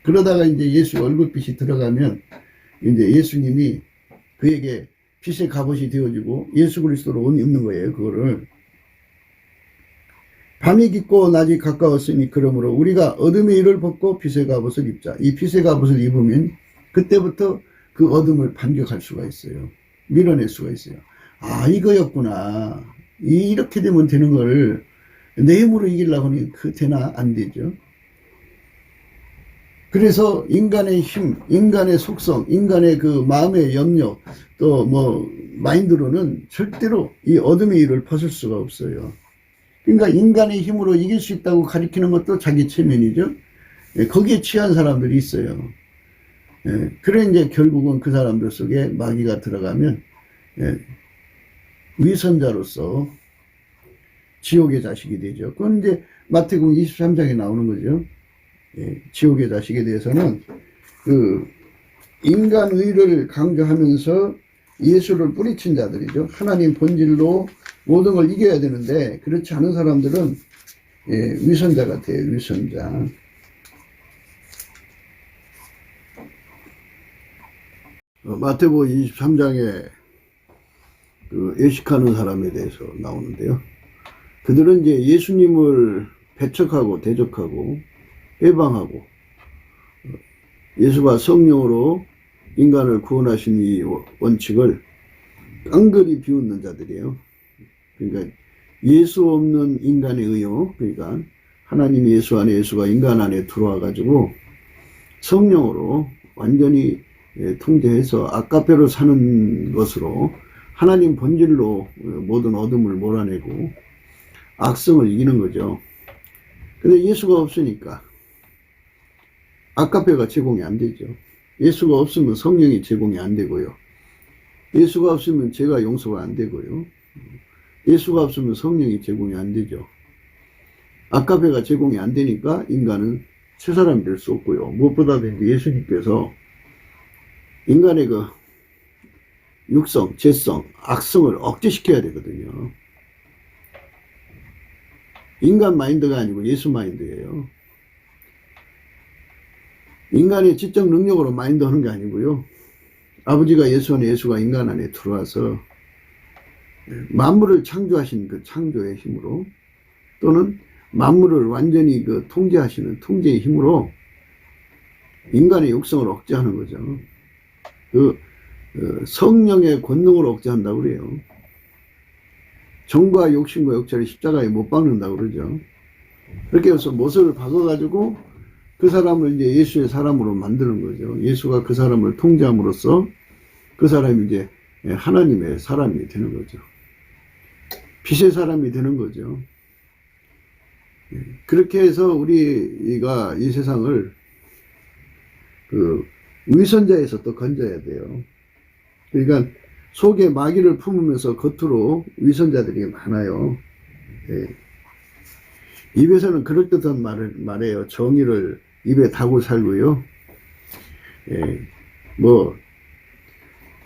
그러다가 이제 예수 얼굴빛이 들어가면 이제 예수님이 그에게 빛의 갑옷이 되어지고 예수 그리스도로 옷 입는 거예요. 그거를. 밤이 깊고 낮이 가까웠으니 그러므로 우리가 어둠의 일을 벗고 빛의 갑옷을 입자. 이 빛의 갑옷을 입으면 그때부터 그 어둠을 반격할 수가 있어요. 밀어낼 수가 있어요. 아, 이거였구나. 이렇게 되면 되는 걸 내 힘으로 이기려고 하니 되나? 안 되죠. 그래서 인간의 힘, 인간의 속성, 인간의 그 마음의 염려, 또 마인드로는 절대로 이 어둠의 일을 벗을 수가 없어요. 그러니까 인간의 힘으로 이길 수 있다고 가리키는 것도 자기 체면이죠. 거기에 취한 사람들이 있어요. 그래 이제 결국은 그 사람들 속에 마귀가 들어가면 위선자로서 지옥의 자식이 되죠. 그건 이제 마태복음 23장에 나오는 거죠. 지옥의 자식에 대해서는 인간 의를 강조하면서 예수를 뿌리친 자들이죠. 하나님 본질로 모든 걸 이겨야 되는데 그렇지 않은 사람들은 위선자 같아요. 위선자. 마태복음 23장에 예식하는 사람에 대해서 나오는데요. 그들은 이제 예수님을 배척하고 대적하고 해방하고 예수가 성령으로 인간을 구원하신 이 원칙을 깡그리 비웃는 자들이에요. 그러니까 예수 없는 인간의 의요. 그러니까 하나님 예수 안에 예수가 인간 안에 들어와 가지고 성령으로 완전히 통제해서 아까페로 사는 것으로 하나님 본질로 모든 어둠을 몰아내고 악성을 이기는 거죠. 근데 예수가 없으니까 아까페가 제공이 안 되죠. 예수가 없으면 성령이 제공이 안 되고요. 예수가 없으면 죄가 용서가 안 되고요. 예수가 없으면 성령이 제공이 안 되죠. 아까페가 제공이 안 되니까 인간은 새 사람이 될 수 없고요. 무엇보다도 예수님께서 인간의 육성, 죄성, 악성을 억제시켜야 되거든요. 인간 마인드가 아니고 예수 마인드예요. 인간의 지적 능력으로 마인드 하는 게 아니고요. 아버지가 예수 안에 예수가 인간 안에 들어와서 만물을 창조하신 그 창조의 힘으로 또는 만물을 완전히 통제하시는 통제의 힘으로 인간의 육성을 억제하는 거죠. 성령의 권능으로 억제한다고 그래요. 정과 욕심과 욕처를 십자가에 못 박는다고 그러죠. 그렇게 해서 못을 박아가지고 그 사람을 이제 예수의 사람으로 만드는 거죠. 예수가 그 사람을 통제함으로써 그 사람이 이제 하나님의 사람이 되는 거죠. 빛의 사람이 되는 거죠. 그렇게 해서 우리가 이 세상을 위선자에서 또 건져야 돼요. 그러니까 속에 마귀를 품으면서 겉으로 위선자들이 많아요. 입에서는 그럴듯한 말을 말해요. 정의를 입에 다고 살고요.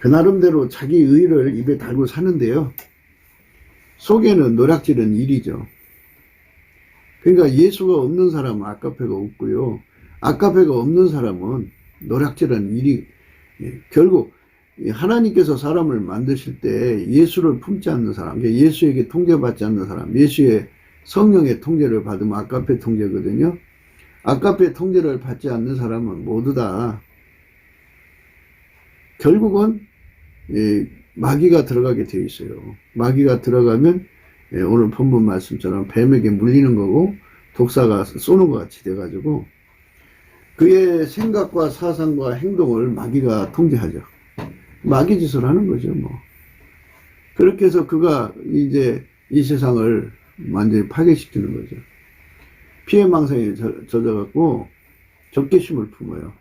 그 나름대로 자기 의를 입에 달고 사는데요. 속에는 노략질은 일이죠. 그러니까 예수가 없는 사람은 아까페가 없고요. 아까페가 없는 사람은 노략질은 일이 결국 하나님께서 사람을 만드실 때 예수를 품지 않는 사람, 예수에게 통제받지 않는 사람, 예수의 성령의 통제를 받으면 아까페 통제거든요. 아까페 통제를 받지 않는 사람은 모두 다 결국은 마귀가 들어가게 되어 있어요. 마귀가 들어가면 오늘 본문 말씀처럼 뱀에게 물리는 거고 독사가 쏘는 것 같이 돼가지고 그의 생각과 사상과 행동을 마귀가 통제하죠. 마귀 짓을 하는 거죠, 뭐. 그렇게 해서 그가 이제 이 세상을 완전히 파괴시키는 거죠. 피해망상에 젖어갖고 적개심을 품어요.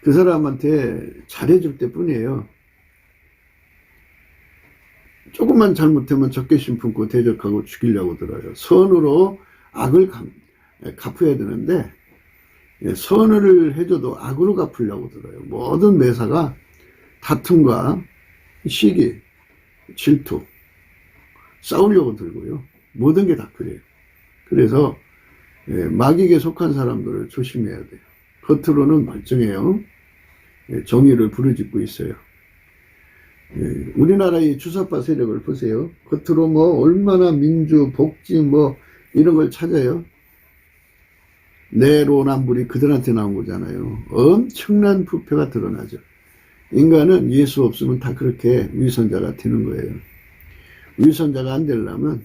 그 사람한테 잘해줄 때 뿐이에요. 조금만 잘못하면 적개심 품고 대적하고 죽이려고 들어요. 선으로 악을 갚아야 되는데 선을 해줘도 악으로 갚으려고 들어요. 모든 매사가 다툼과 시기, 질투, 싸우려고 들고요. 모든 게 다 그래요. 그래서 마귀에게 속한 사람들을 조심해야 돼요. 겉으로는 멀쩡해요. 정의를 부르짖고 있어요. 우리나라의 주사파 세력을 보세요. 겉으로 뭐 얼마나 민주, 복지 뭐 이런 걸 찾아요. 내로남불이 그들한테 나온 거잖아요. 엄청난 부패가 드러나죠. 인간은 예수 없으면 다 그렇게 위선자가 되는 거예요. 위선자가 안 되려면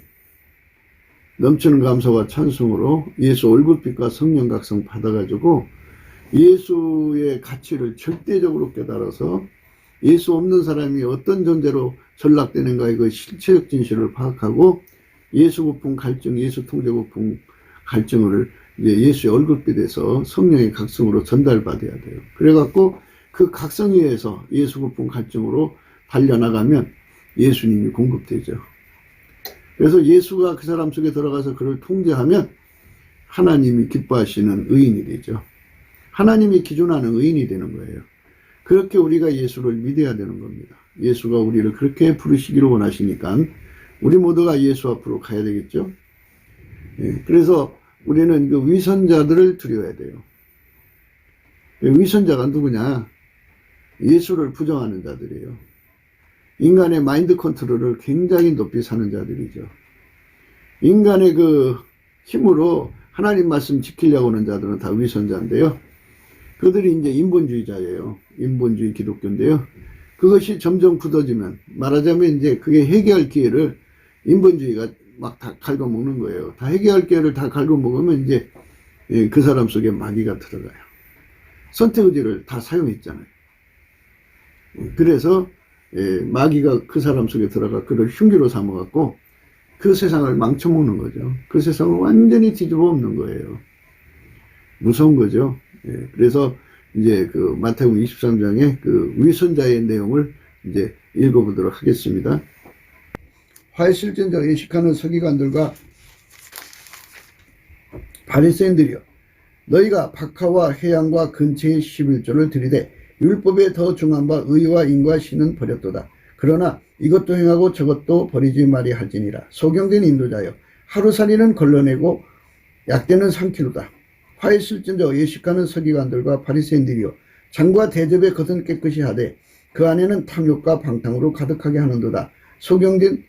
넘치는 감사와 찬송으로 예수 얼굴빛과 성령 각성 받아가지고 예수의 가치를 절대적으로 깨달아서 예수 없는 사람이 어떤 존재로 전락되는가 이거 실체적 진실을 파악하고 예수 고품 갈증, 예수 통제 고품 갈증을 이제 예수의 얼굴빛에서 성령의 각성으로 전달받아야 돼요. 그래갖고 그 각성 위에서 예수 고품 갈증으로 달려나가면 예수님이 공급되죠. 그래서 예수가 그 사람 속에 들어가서 그를 통제하면 하나님이 기뻐하시는 의인이 되죠. 하나님이 기준하는 의인이 되는 거예요. 그렇게 우리가 예수를 믿어야 되는 겁니다. 예수가 우리를 그렇게 부르시기를 원하시니까 우리 모두가 예수 앞으로 가야 되겠죠. 그래서 우리는 그 위선자들을 두려워야 돼요. 위선자가 누구냐? 예수를 부정하는 자들이에요. 인간의 마인드 컨트롤을 굉장히 높이 사는 자들이죠. 인간의 그 힘으로 하나님 말씀 지키려고 하는 자들은 다 위선자인데요. 그들이 이제 인본주의자예요. 인본주의 기독교인데요. 그것이 점점 굳어지면 말하자면 이제 그게 해결할 기회를 인본주의가 막 다 갉아먹는 거예요. 다 해결할 기회를 다 갉아먹으면 이제 그 사람 속에 마귀가 들어가요. 선택의지를 다 사용했잖아요. 그래서 마귀가 그 사람 속에 들어가 그를 흉기로 삼아갖고 그 세상을 망쳐먹는 거죠. 그 세상을 완전히 뒤집어 엎는 거예요. 무서운 거죠. 그래서 이제 그 마태복음 23장의 그 위선자의 내용을 이제 읽어보도록 하겠습니다. 화해실전자 예식하는 서기관들과 바리새인들이여, 너희가 박하와 회양과 근처의 11조를 들이되 율법에 더 중한 바 의와 인과 신은 버렸도다. 그러나 이것도 행하고 저것도 버리지 말이 할지니라. 소경된 인도자여, 하루살이는 걸러내고 약대는 삼키로다. 화해실전자 예식하는 서기관들과 바리새인들이여, 장과 대접의 겉은 깨끗이 하되 그 안에는 탐욕과 방탕으로 가득하게 하는도다. 소경된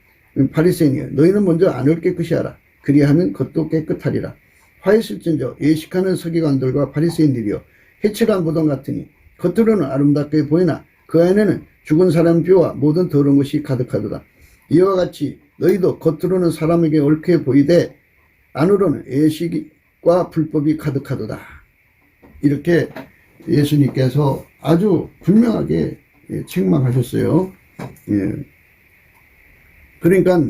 바리새인이여, 너희는 먼저 안을 깨끗이 하라. 그리하면 겉도 깨끗하리라. 화해실전자 예식하는 서기관들과 바리새인들이여, 해칠한 무덤 같으니 겉으로는 아름답게 보이나 그 안에는 죽은 사람 뼈와 모든 더러운 것이 가득하도다. 이와 같이 너희도 겉으로는 사람에게 옳게 보이되 안으로는 애식과 불법이 가득하도다. 이렇게 예수님께서 아주 분명하게 책망하셨어요. 그러니까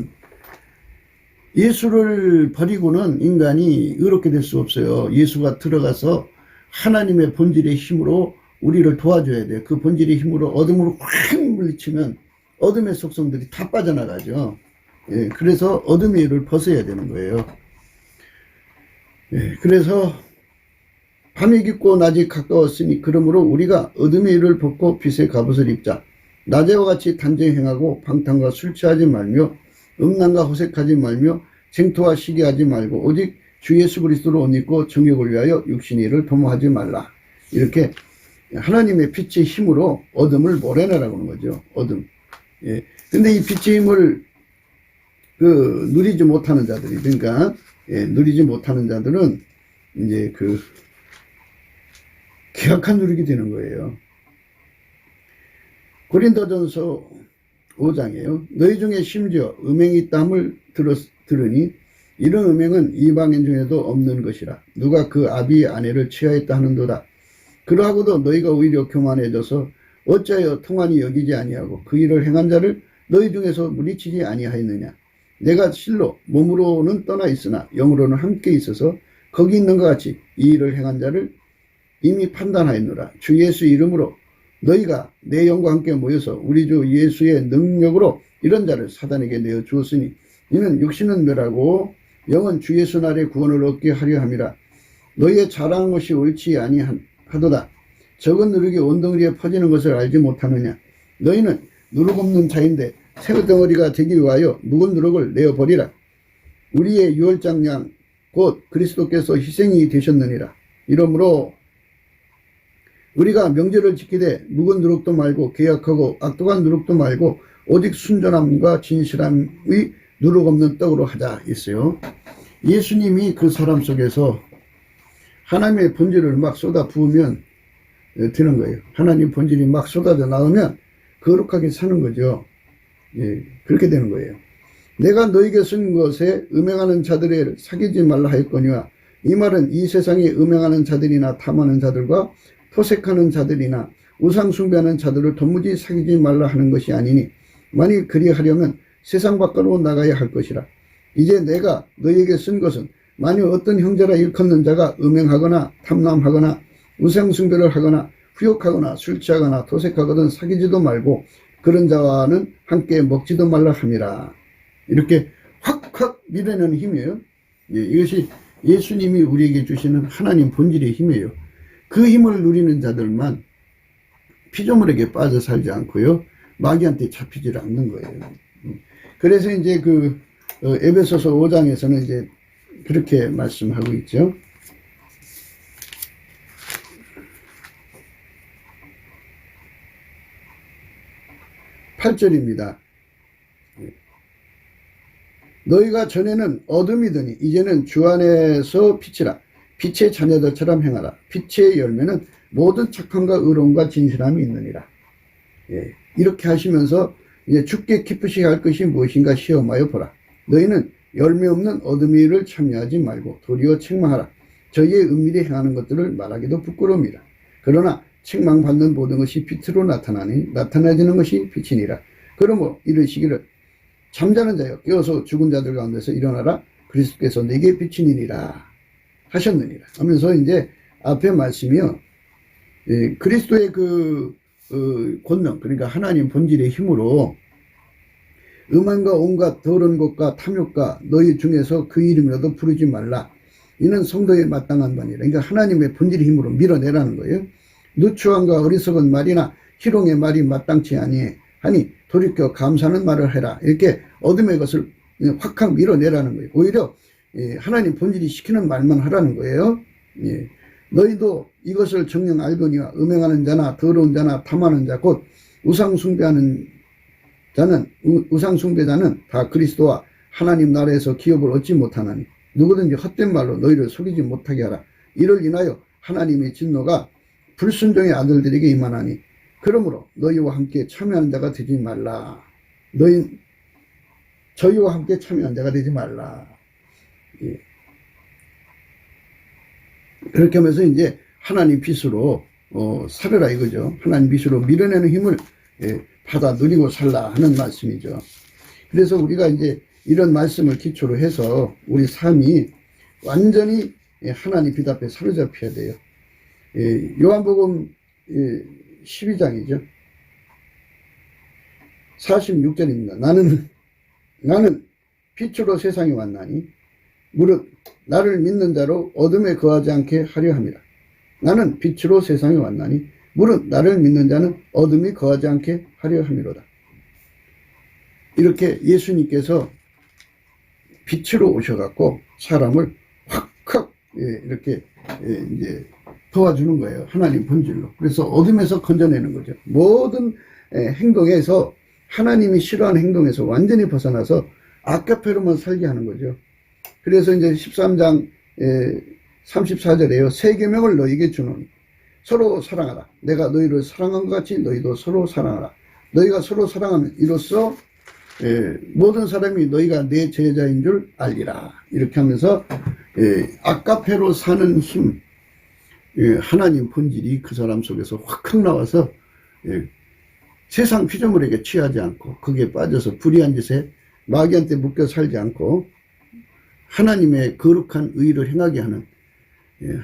예수를 버리고는 인간이 의롭게 될 수 없어요. 예수가 들어가서 하나님의 본질의 힘으로 우리를 도와줘야 돼요. 그 본질의 힘으로 어둠으로 확 물리치면 어둠의 속성들이 다 빠져나가죠. 그래서 어둠의 일을 벗어야 되는 거예요. 그래서 밤이 깊고 낮이 가까웠으니 그러므로 우리가 어둠의 일을 벗고 빛의 갑옷을 입자. 낮에와 같이 단정히 행하고 방탕과 술 취하지 말며 음란과 호색하지 말며 쟁토와 시기하지 말고 오직 주 예수 그리스도로 옷 입고 정욕을 위하여 육신의 일을 도모하지 말라. 이렇게 하나님의 빛의 힘으로 어둠을 몰아내라고 하는 거죠. 어둠. 근데 이 빛의 힘을 누리지 못하는 자들이, 그러니까 누리지 못하는 자들은 이제 계약한 누리게 되는 거예요. 고린도전서 5장이에요. 너희 중에 심지어 음행이 있다 함을 들으니 이런 음행은 이방인 중에도 없는 것이라. 누가 그 아비의 아내를 취하였다 하는도다. 그러하고도 너희가 오히려 교만해져서 어찌하여 통한이 여기지 아니하고 그 일을 행한 자를 너희 중에서 물리치지 아니하였느냐. 내가 실로 몸으로는 떠나 있으나 영으로는 함께 있어서 거기 있는 것 같이 이 일을 행한 자를 이미 판단하였노라. 주 예수 이름으로 너희가 내 영과 함께 모여서 우리 주 예수의 능력으로 이런 자를 사단에게 내어 주었으니 이는 육신은 멸하고 영은 주 예수 날에 구원을 얻게 하려 함이라. 너희의 자랑한 것이 옳지 아니하도다. 적은 누룩이 온 덩어리에 퍼지는 것을 알지 못하느냐. 너희는 누룩 없는 자인데 새덩어리가 되기 위하여 묵은 누룩을 내어버리라. 우리의 유월장 양 곧 그리스도께서 희생이 되셨느니라. 이러므로 우리가 명절을 지키되 묵은 누룩도 말고 계약하고 악독한 누룩도 말고 오직 순전함과 진실함의 누룩 없는 떡으로 하자 있어요. 예수님이 그 사람 속에서 하나님의 본질을 막 쏟아 부으면 되는 거예요. 하나님 본질이 막 쏟아져 나오면 거룩하게 사는 거죠. 예, 그렇게 되는 거예요. 내가 너에게 쓴 것에 음행하는 자들을 사귀지 말라 하였거니와 이 말은 이 세상에 음행하는 자들이나 탐하는 자들과 토색하는 자들이나 우상 숭배하는 자들을 도무지 사귀지 말라 하는 것이 아니니 만일 그리하려면 세상 밖으로 나가야 할 것이라. 이제 내가 너희에게 쓴 것은 만일 어떤 형제라 일컫는 자가 음행하거나 탐남하거나 우상 숭배를 하거나 후욕하거나 술 취하거나 토색하거든 사귀지도 말고 그런 자와는 함께 먹지도 말라 함이라. 이렇게 확확 밀어내는 힘이에요. 예, 이것이 예수님이 우리에게 주시는 하나님 본질의 힘이에요. 그 힘을 누리는 자들만 피조물에게 빠져 살지 않고요. 마귀한테 잡히질 않는 거예요. 그래서 이제 그 에베소서 5장에서는 이제 그렇게 말씀하고 있죠. 8절입니다. 너희가 전에는 어둠이더니 이제는 주 안에서 빛이라. 빛의 자녀들처럼 행하라. 빛의 열매는 모든 착함과 의로움과 진실함이 있느니라. 예, 이렇게 하시면서 이제 주께 기쁘시게 할 것이 무엇인가 시험하여 보라. 너희는 열매 없는 어둠의 일을 참여하지 말고 도리어 책망하라. 저희의 은밀히 행하는 것들을 말하기도 부끄러움이라. 그러나 책망받는 모든 것이 빛으로 나타나니 나타나지는 것이 빛이니라. 그러므로 이르시기를 잠자는 자여 깨어서 죽은 자들 가운데서 일어나라. 그리스도께서 내게 비치니라 하셨느니라 하면서 이제 앞에 말씀이요. 예, 그리스도의 그 권능, 그러니까 하나님 본질의 힘으로 음란과 온갖 더러운 것과 탐욕과 너희 중에서 그 이름이라도 부르지 말라. 이는 성도에 마땅한 바니라. 그러니까 하나님의 본질의 힘으로 밀어내라는 거예요. 누추함과 어리석은 말이나 희롱의 말이 마땅치 아니하니 돌이켜 감사하는 말을 해라. 이렇게 어둠의 것을 확확 밀어내라는 거예요. 오히려 하나님 본질이 시키는 말만 하라는 거예요. 너희도 이것을 정녕 알거니와 음행하는 자나 더러운 자나 탐하는 자 곧 우상 숭배자는 다 그리스도와 하나님 나라에서 기업을 얻지 못하나니 누구든지 헛된 말로 너희를 속이지 못하게 하라. 이를 인하여 하나님의 진노가 불순종의 아들들에게 임하나니 그러므로 너희와 함께 참여하는 자가 되지 말라. 저희와 함께 참여한 자가 되지 말라. 예. 그렇게 하면서 이제 하나님 빛으로 살으라 이거죠. 하나님 빛으로 밀어내는 힘을 받아 누리고 살라 하는 말씀이죠. 그래서 우리가 이제 이런 말씀을 기초로 해서 우리 삶이 완전히 하나님 빛 앞에 사로잡혀야 돼요. 요한복음 12장이죠. 46절입니다. 나는 빛으로 세상에 왔나니 무릇 나를 믿는 자로 어둠에 거하지 않게 하려 함이라. 나는 빛으로 세상에 왔나니 무릇 나를 믿는 자는 어둠이 거하지 않게 하려 함이로다. 이렇게 예수님께서 빛으로 오셔갖고 사람을 확확 이렇게 이제 도와주는 거예요. 하나님 본질로. 그래서 어둠에서 건져내는 거죠. 모든 행동에서 하나님이 싫어하는 행동에서 완전히 벗어나서 아까페로만 살게 하는 거죠. 그래서 이제 13장 34절에요. 새 계명을 너희에게 주노니 서로 사랑하라. 내가 너희를 사랑한 것 같이 너희도 서로 사랑하라. 너희가 서로 사랑하면 이로써 모든 사람이 너희가 내 제자인 줄 알리라. 이렇게 하면서 아까페로 사는 힘, 하나님 본질이 그 사람 속에서 확 나와서 세상 피조물에게 취하지 않고 거기에 빠져서 불의한 짓에 마귀한테 묶여 살지 않고 하나님의 거룩한 의를 행하게 하는,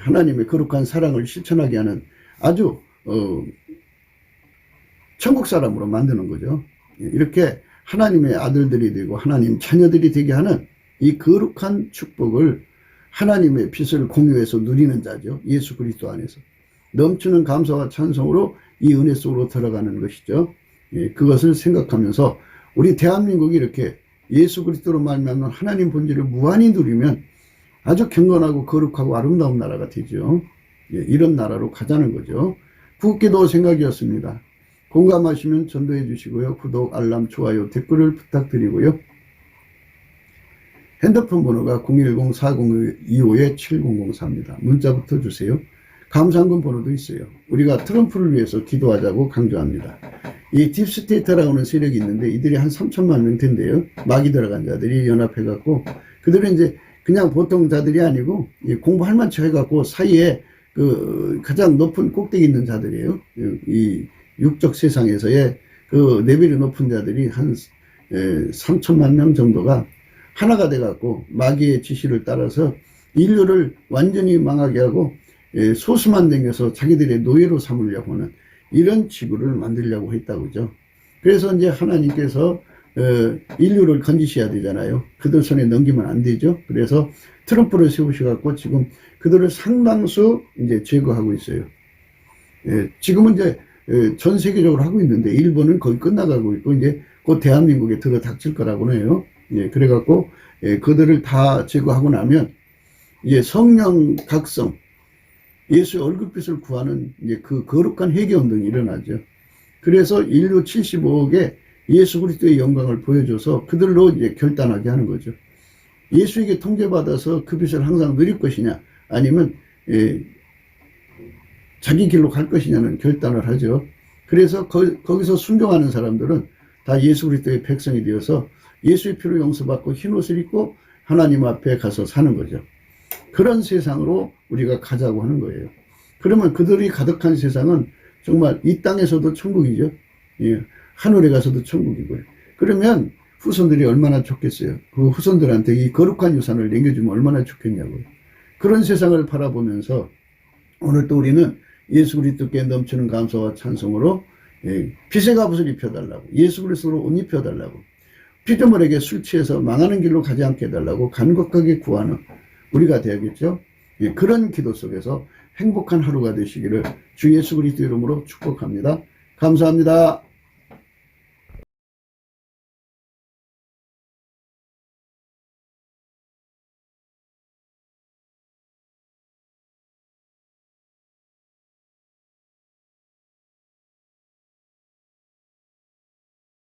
하나님의 거룩한 사랑을 실천하게 하는 아주 천국 사람으로 만드는 거죠. 이렇게 하나님의 아들들이 되고 하나님 자녀들이 되게 하는 이 거룩한 축복을 하나님의 빛을 공유해서 누리는 자죠. 예수 그리스도 안에서 넘치는 감사와 찬송으로 이 은혜 속으로 들어가는 것이죠. 그것을 생각하면서 우리 대한민국이 이렇게 예수 그리스도로 말미암는 하나님 본질을 무한히 누리면 아주 경건하고 거룩하고 아름다운 나라가 되죠. 이런 나라로 가자는 거죠. 국기도 생각이었습니다. 공감하시면 전도해 주시고요. 구독, 알람, 좋아요, 댓글을 부탁드리고요. 핸드폰 번호가 010-4025-7004입니다. 문자부터 주세요. 감사한금 번호도 있어요. 우리가 트럼프를 위해서 기도하자고 강조합니다. 이 딥스테이트라고 하는 세력이 있는데 이들이 한 3천만 명 된대요. 마귀 들어간 자들이 연합해갖고 그들은 이제 그냥 보통 자들이 아니고 공부할 만치 해갖고 사이에 그 가장 높은 꼭대기 있는 자들이에요. 이 육적 세상에서의 그 레벨이 높은 자들이 한 3천만 명 정도가 하나가 돼갖고 마귀의 지시를 따라서 인류를 완전히 망하게 하고 소수만 댕겨서 자기들의 노예로 삼으려고 하는 이런 지구를 만들려고 했다고죠. 그래서 이제 하나님께서 인류를 건지셔야 되잖아요. 그들 손에 넘기면 안 되죠. 그래서 트럼프를 세우셔갖고 지금 그들을 상당수 이제 제거하고 있어요. 지금은 이제 전 세계적으로 하고 있는데 일본은 거의 끝나가고 있고 이제 곧 대한민국에 들어 닥칠 거라고 해요. 그래갖고 그들을 다 제거하고 나면 이제 성령 각성, 예수의 얼굴빛을 구하는 이제 그 거룩한 회개 운동이 일어나죠. 그래서 인류 75억에 예수 그리스도의 영광을 보여줘서 그들로 이제 결단하게 하는 거죠. 예수에게 통제받아서 그 빛을 항상 누릴 것이냐, 아니면 자기 길로 갈 것이냐는 결단을 하죠. 그래서 거기서 순종하는 사람들은 다 예수 그리스도의 백성이 되어서 예수의 피로 용서받고 흰옷을 입고 하나님 앞에 가서 사는 거죠. 그런 세상으로 우리가 가자고 하는 거예요. 그러면 그들이 가득한 세상은 정말 이 땅에서도 천국이죠. 하늘에 가서도 천국이고요. 그러면 후손들이 얼마나 좋겠어요. 그 후손들한테 이 거룩한 유산을 남겨주면 얼마나 좋겠냐고요. 그런 세상을 바라보면서 오늘 또 우리는 예수 그리스도께 넘치는 감사와 찬송으로 빛의 갑옷을 입혀달라고, 예수 그리스도로 옷 입혀달라고, 피조물에게 술 취해서 망하는 길로 가지 않게 해달라고 간곡하게 구하는 우리가 되야겠죠. 그런 기도 속에서 행복한 하루가 되시기를 주 예수 그리스도 이름으로 축복합니다. 감사합니다.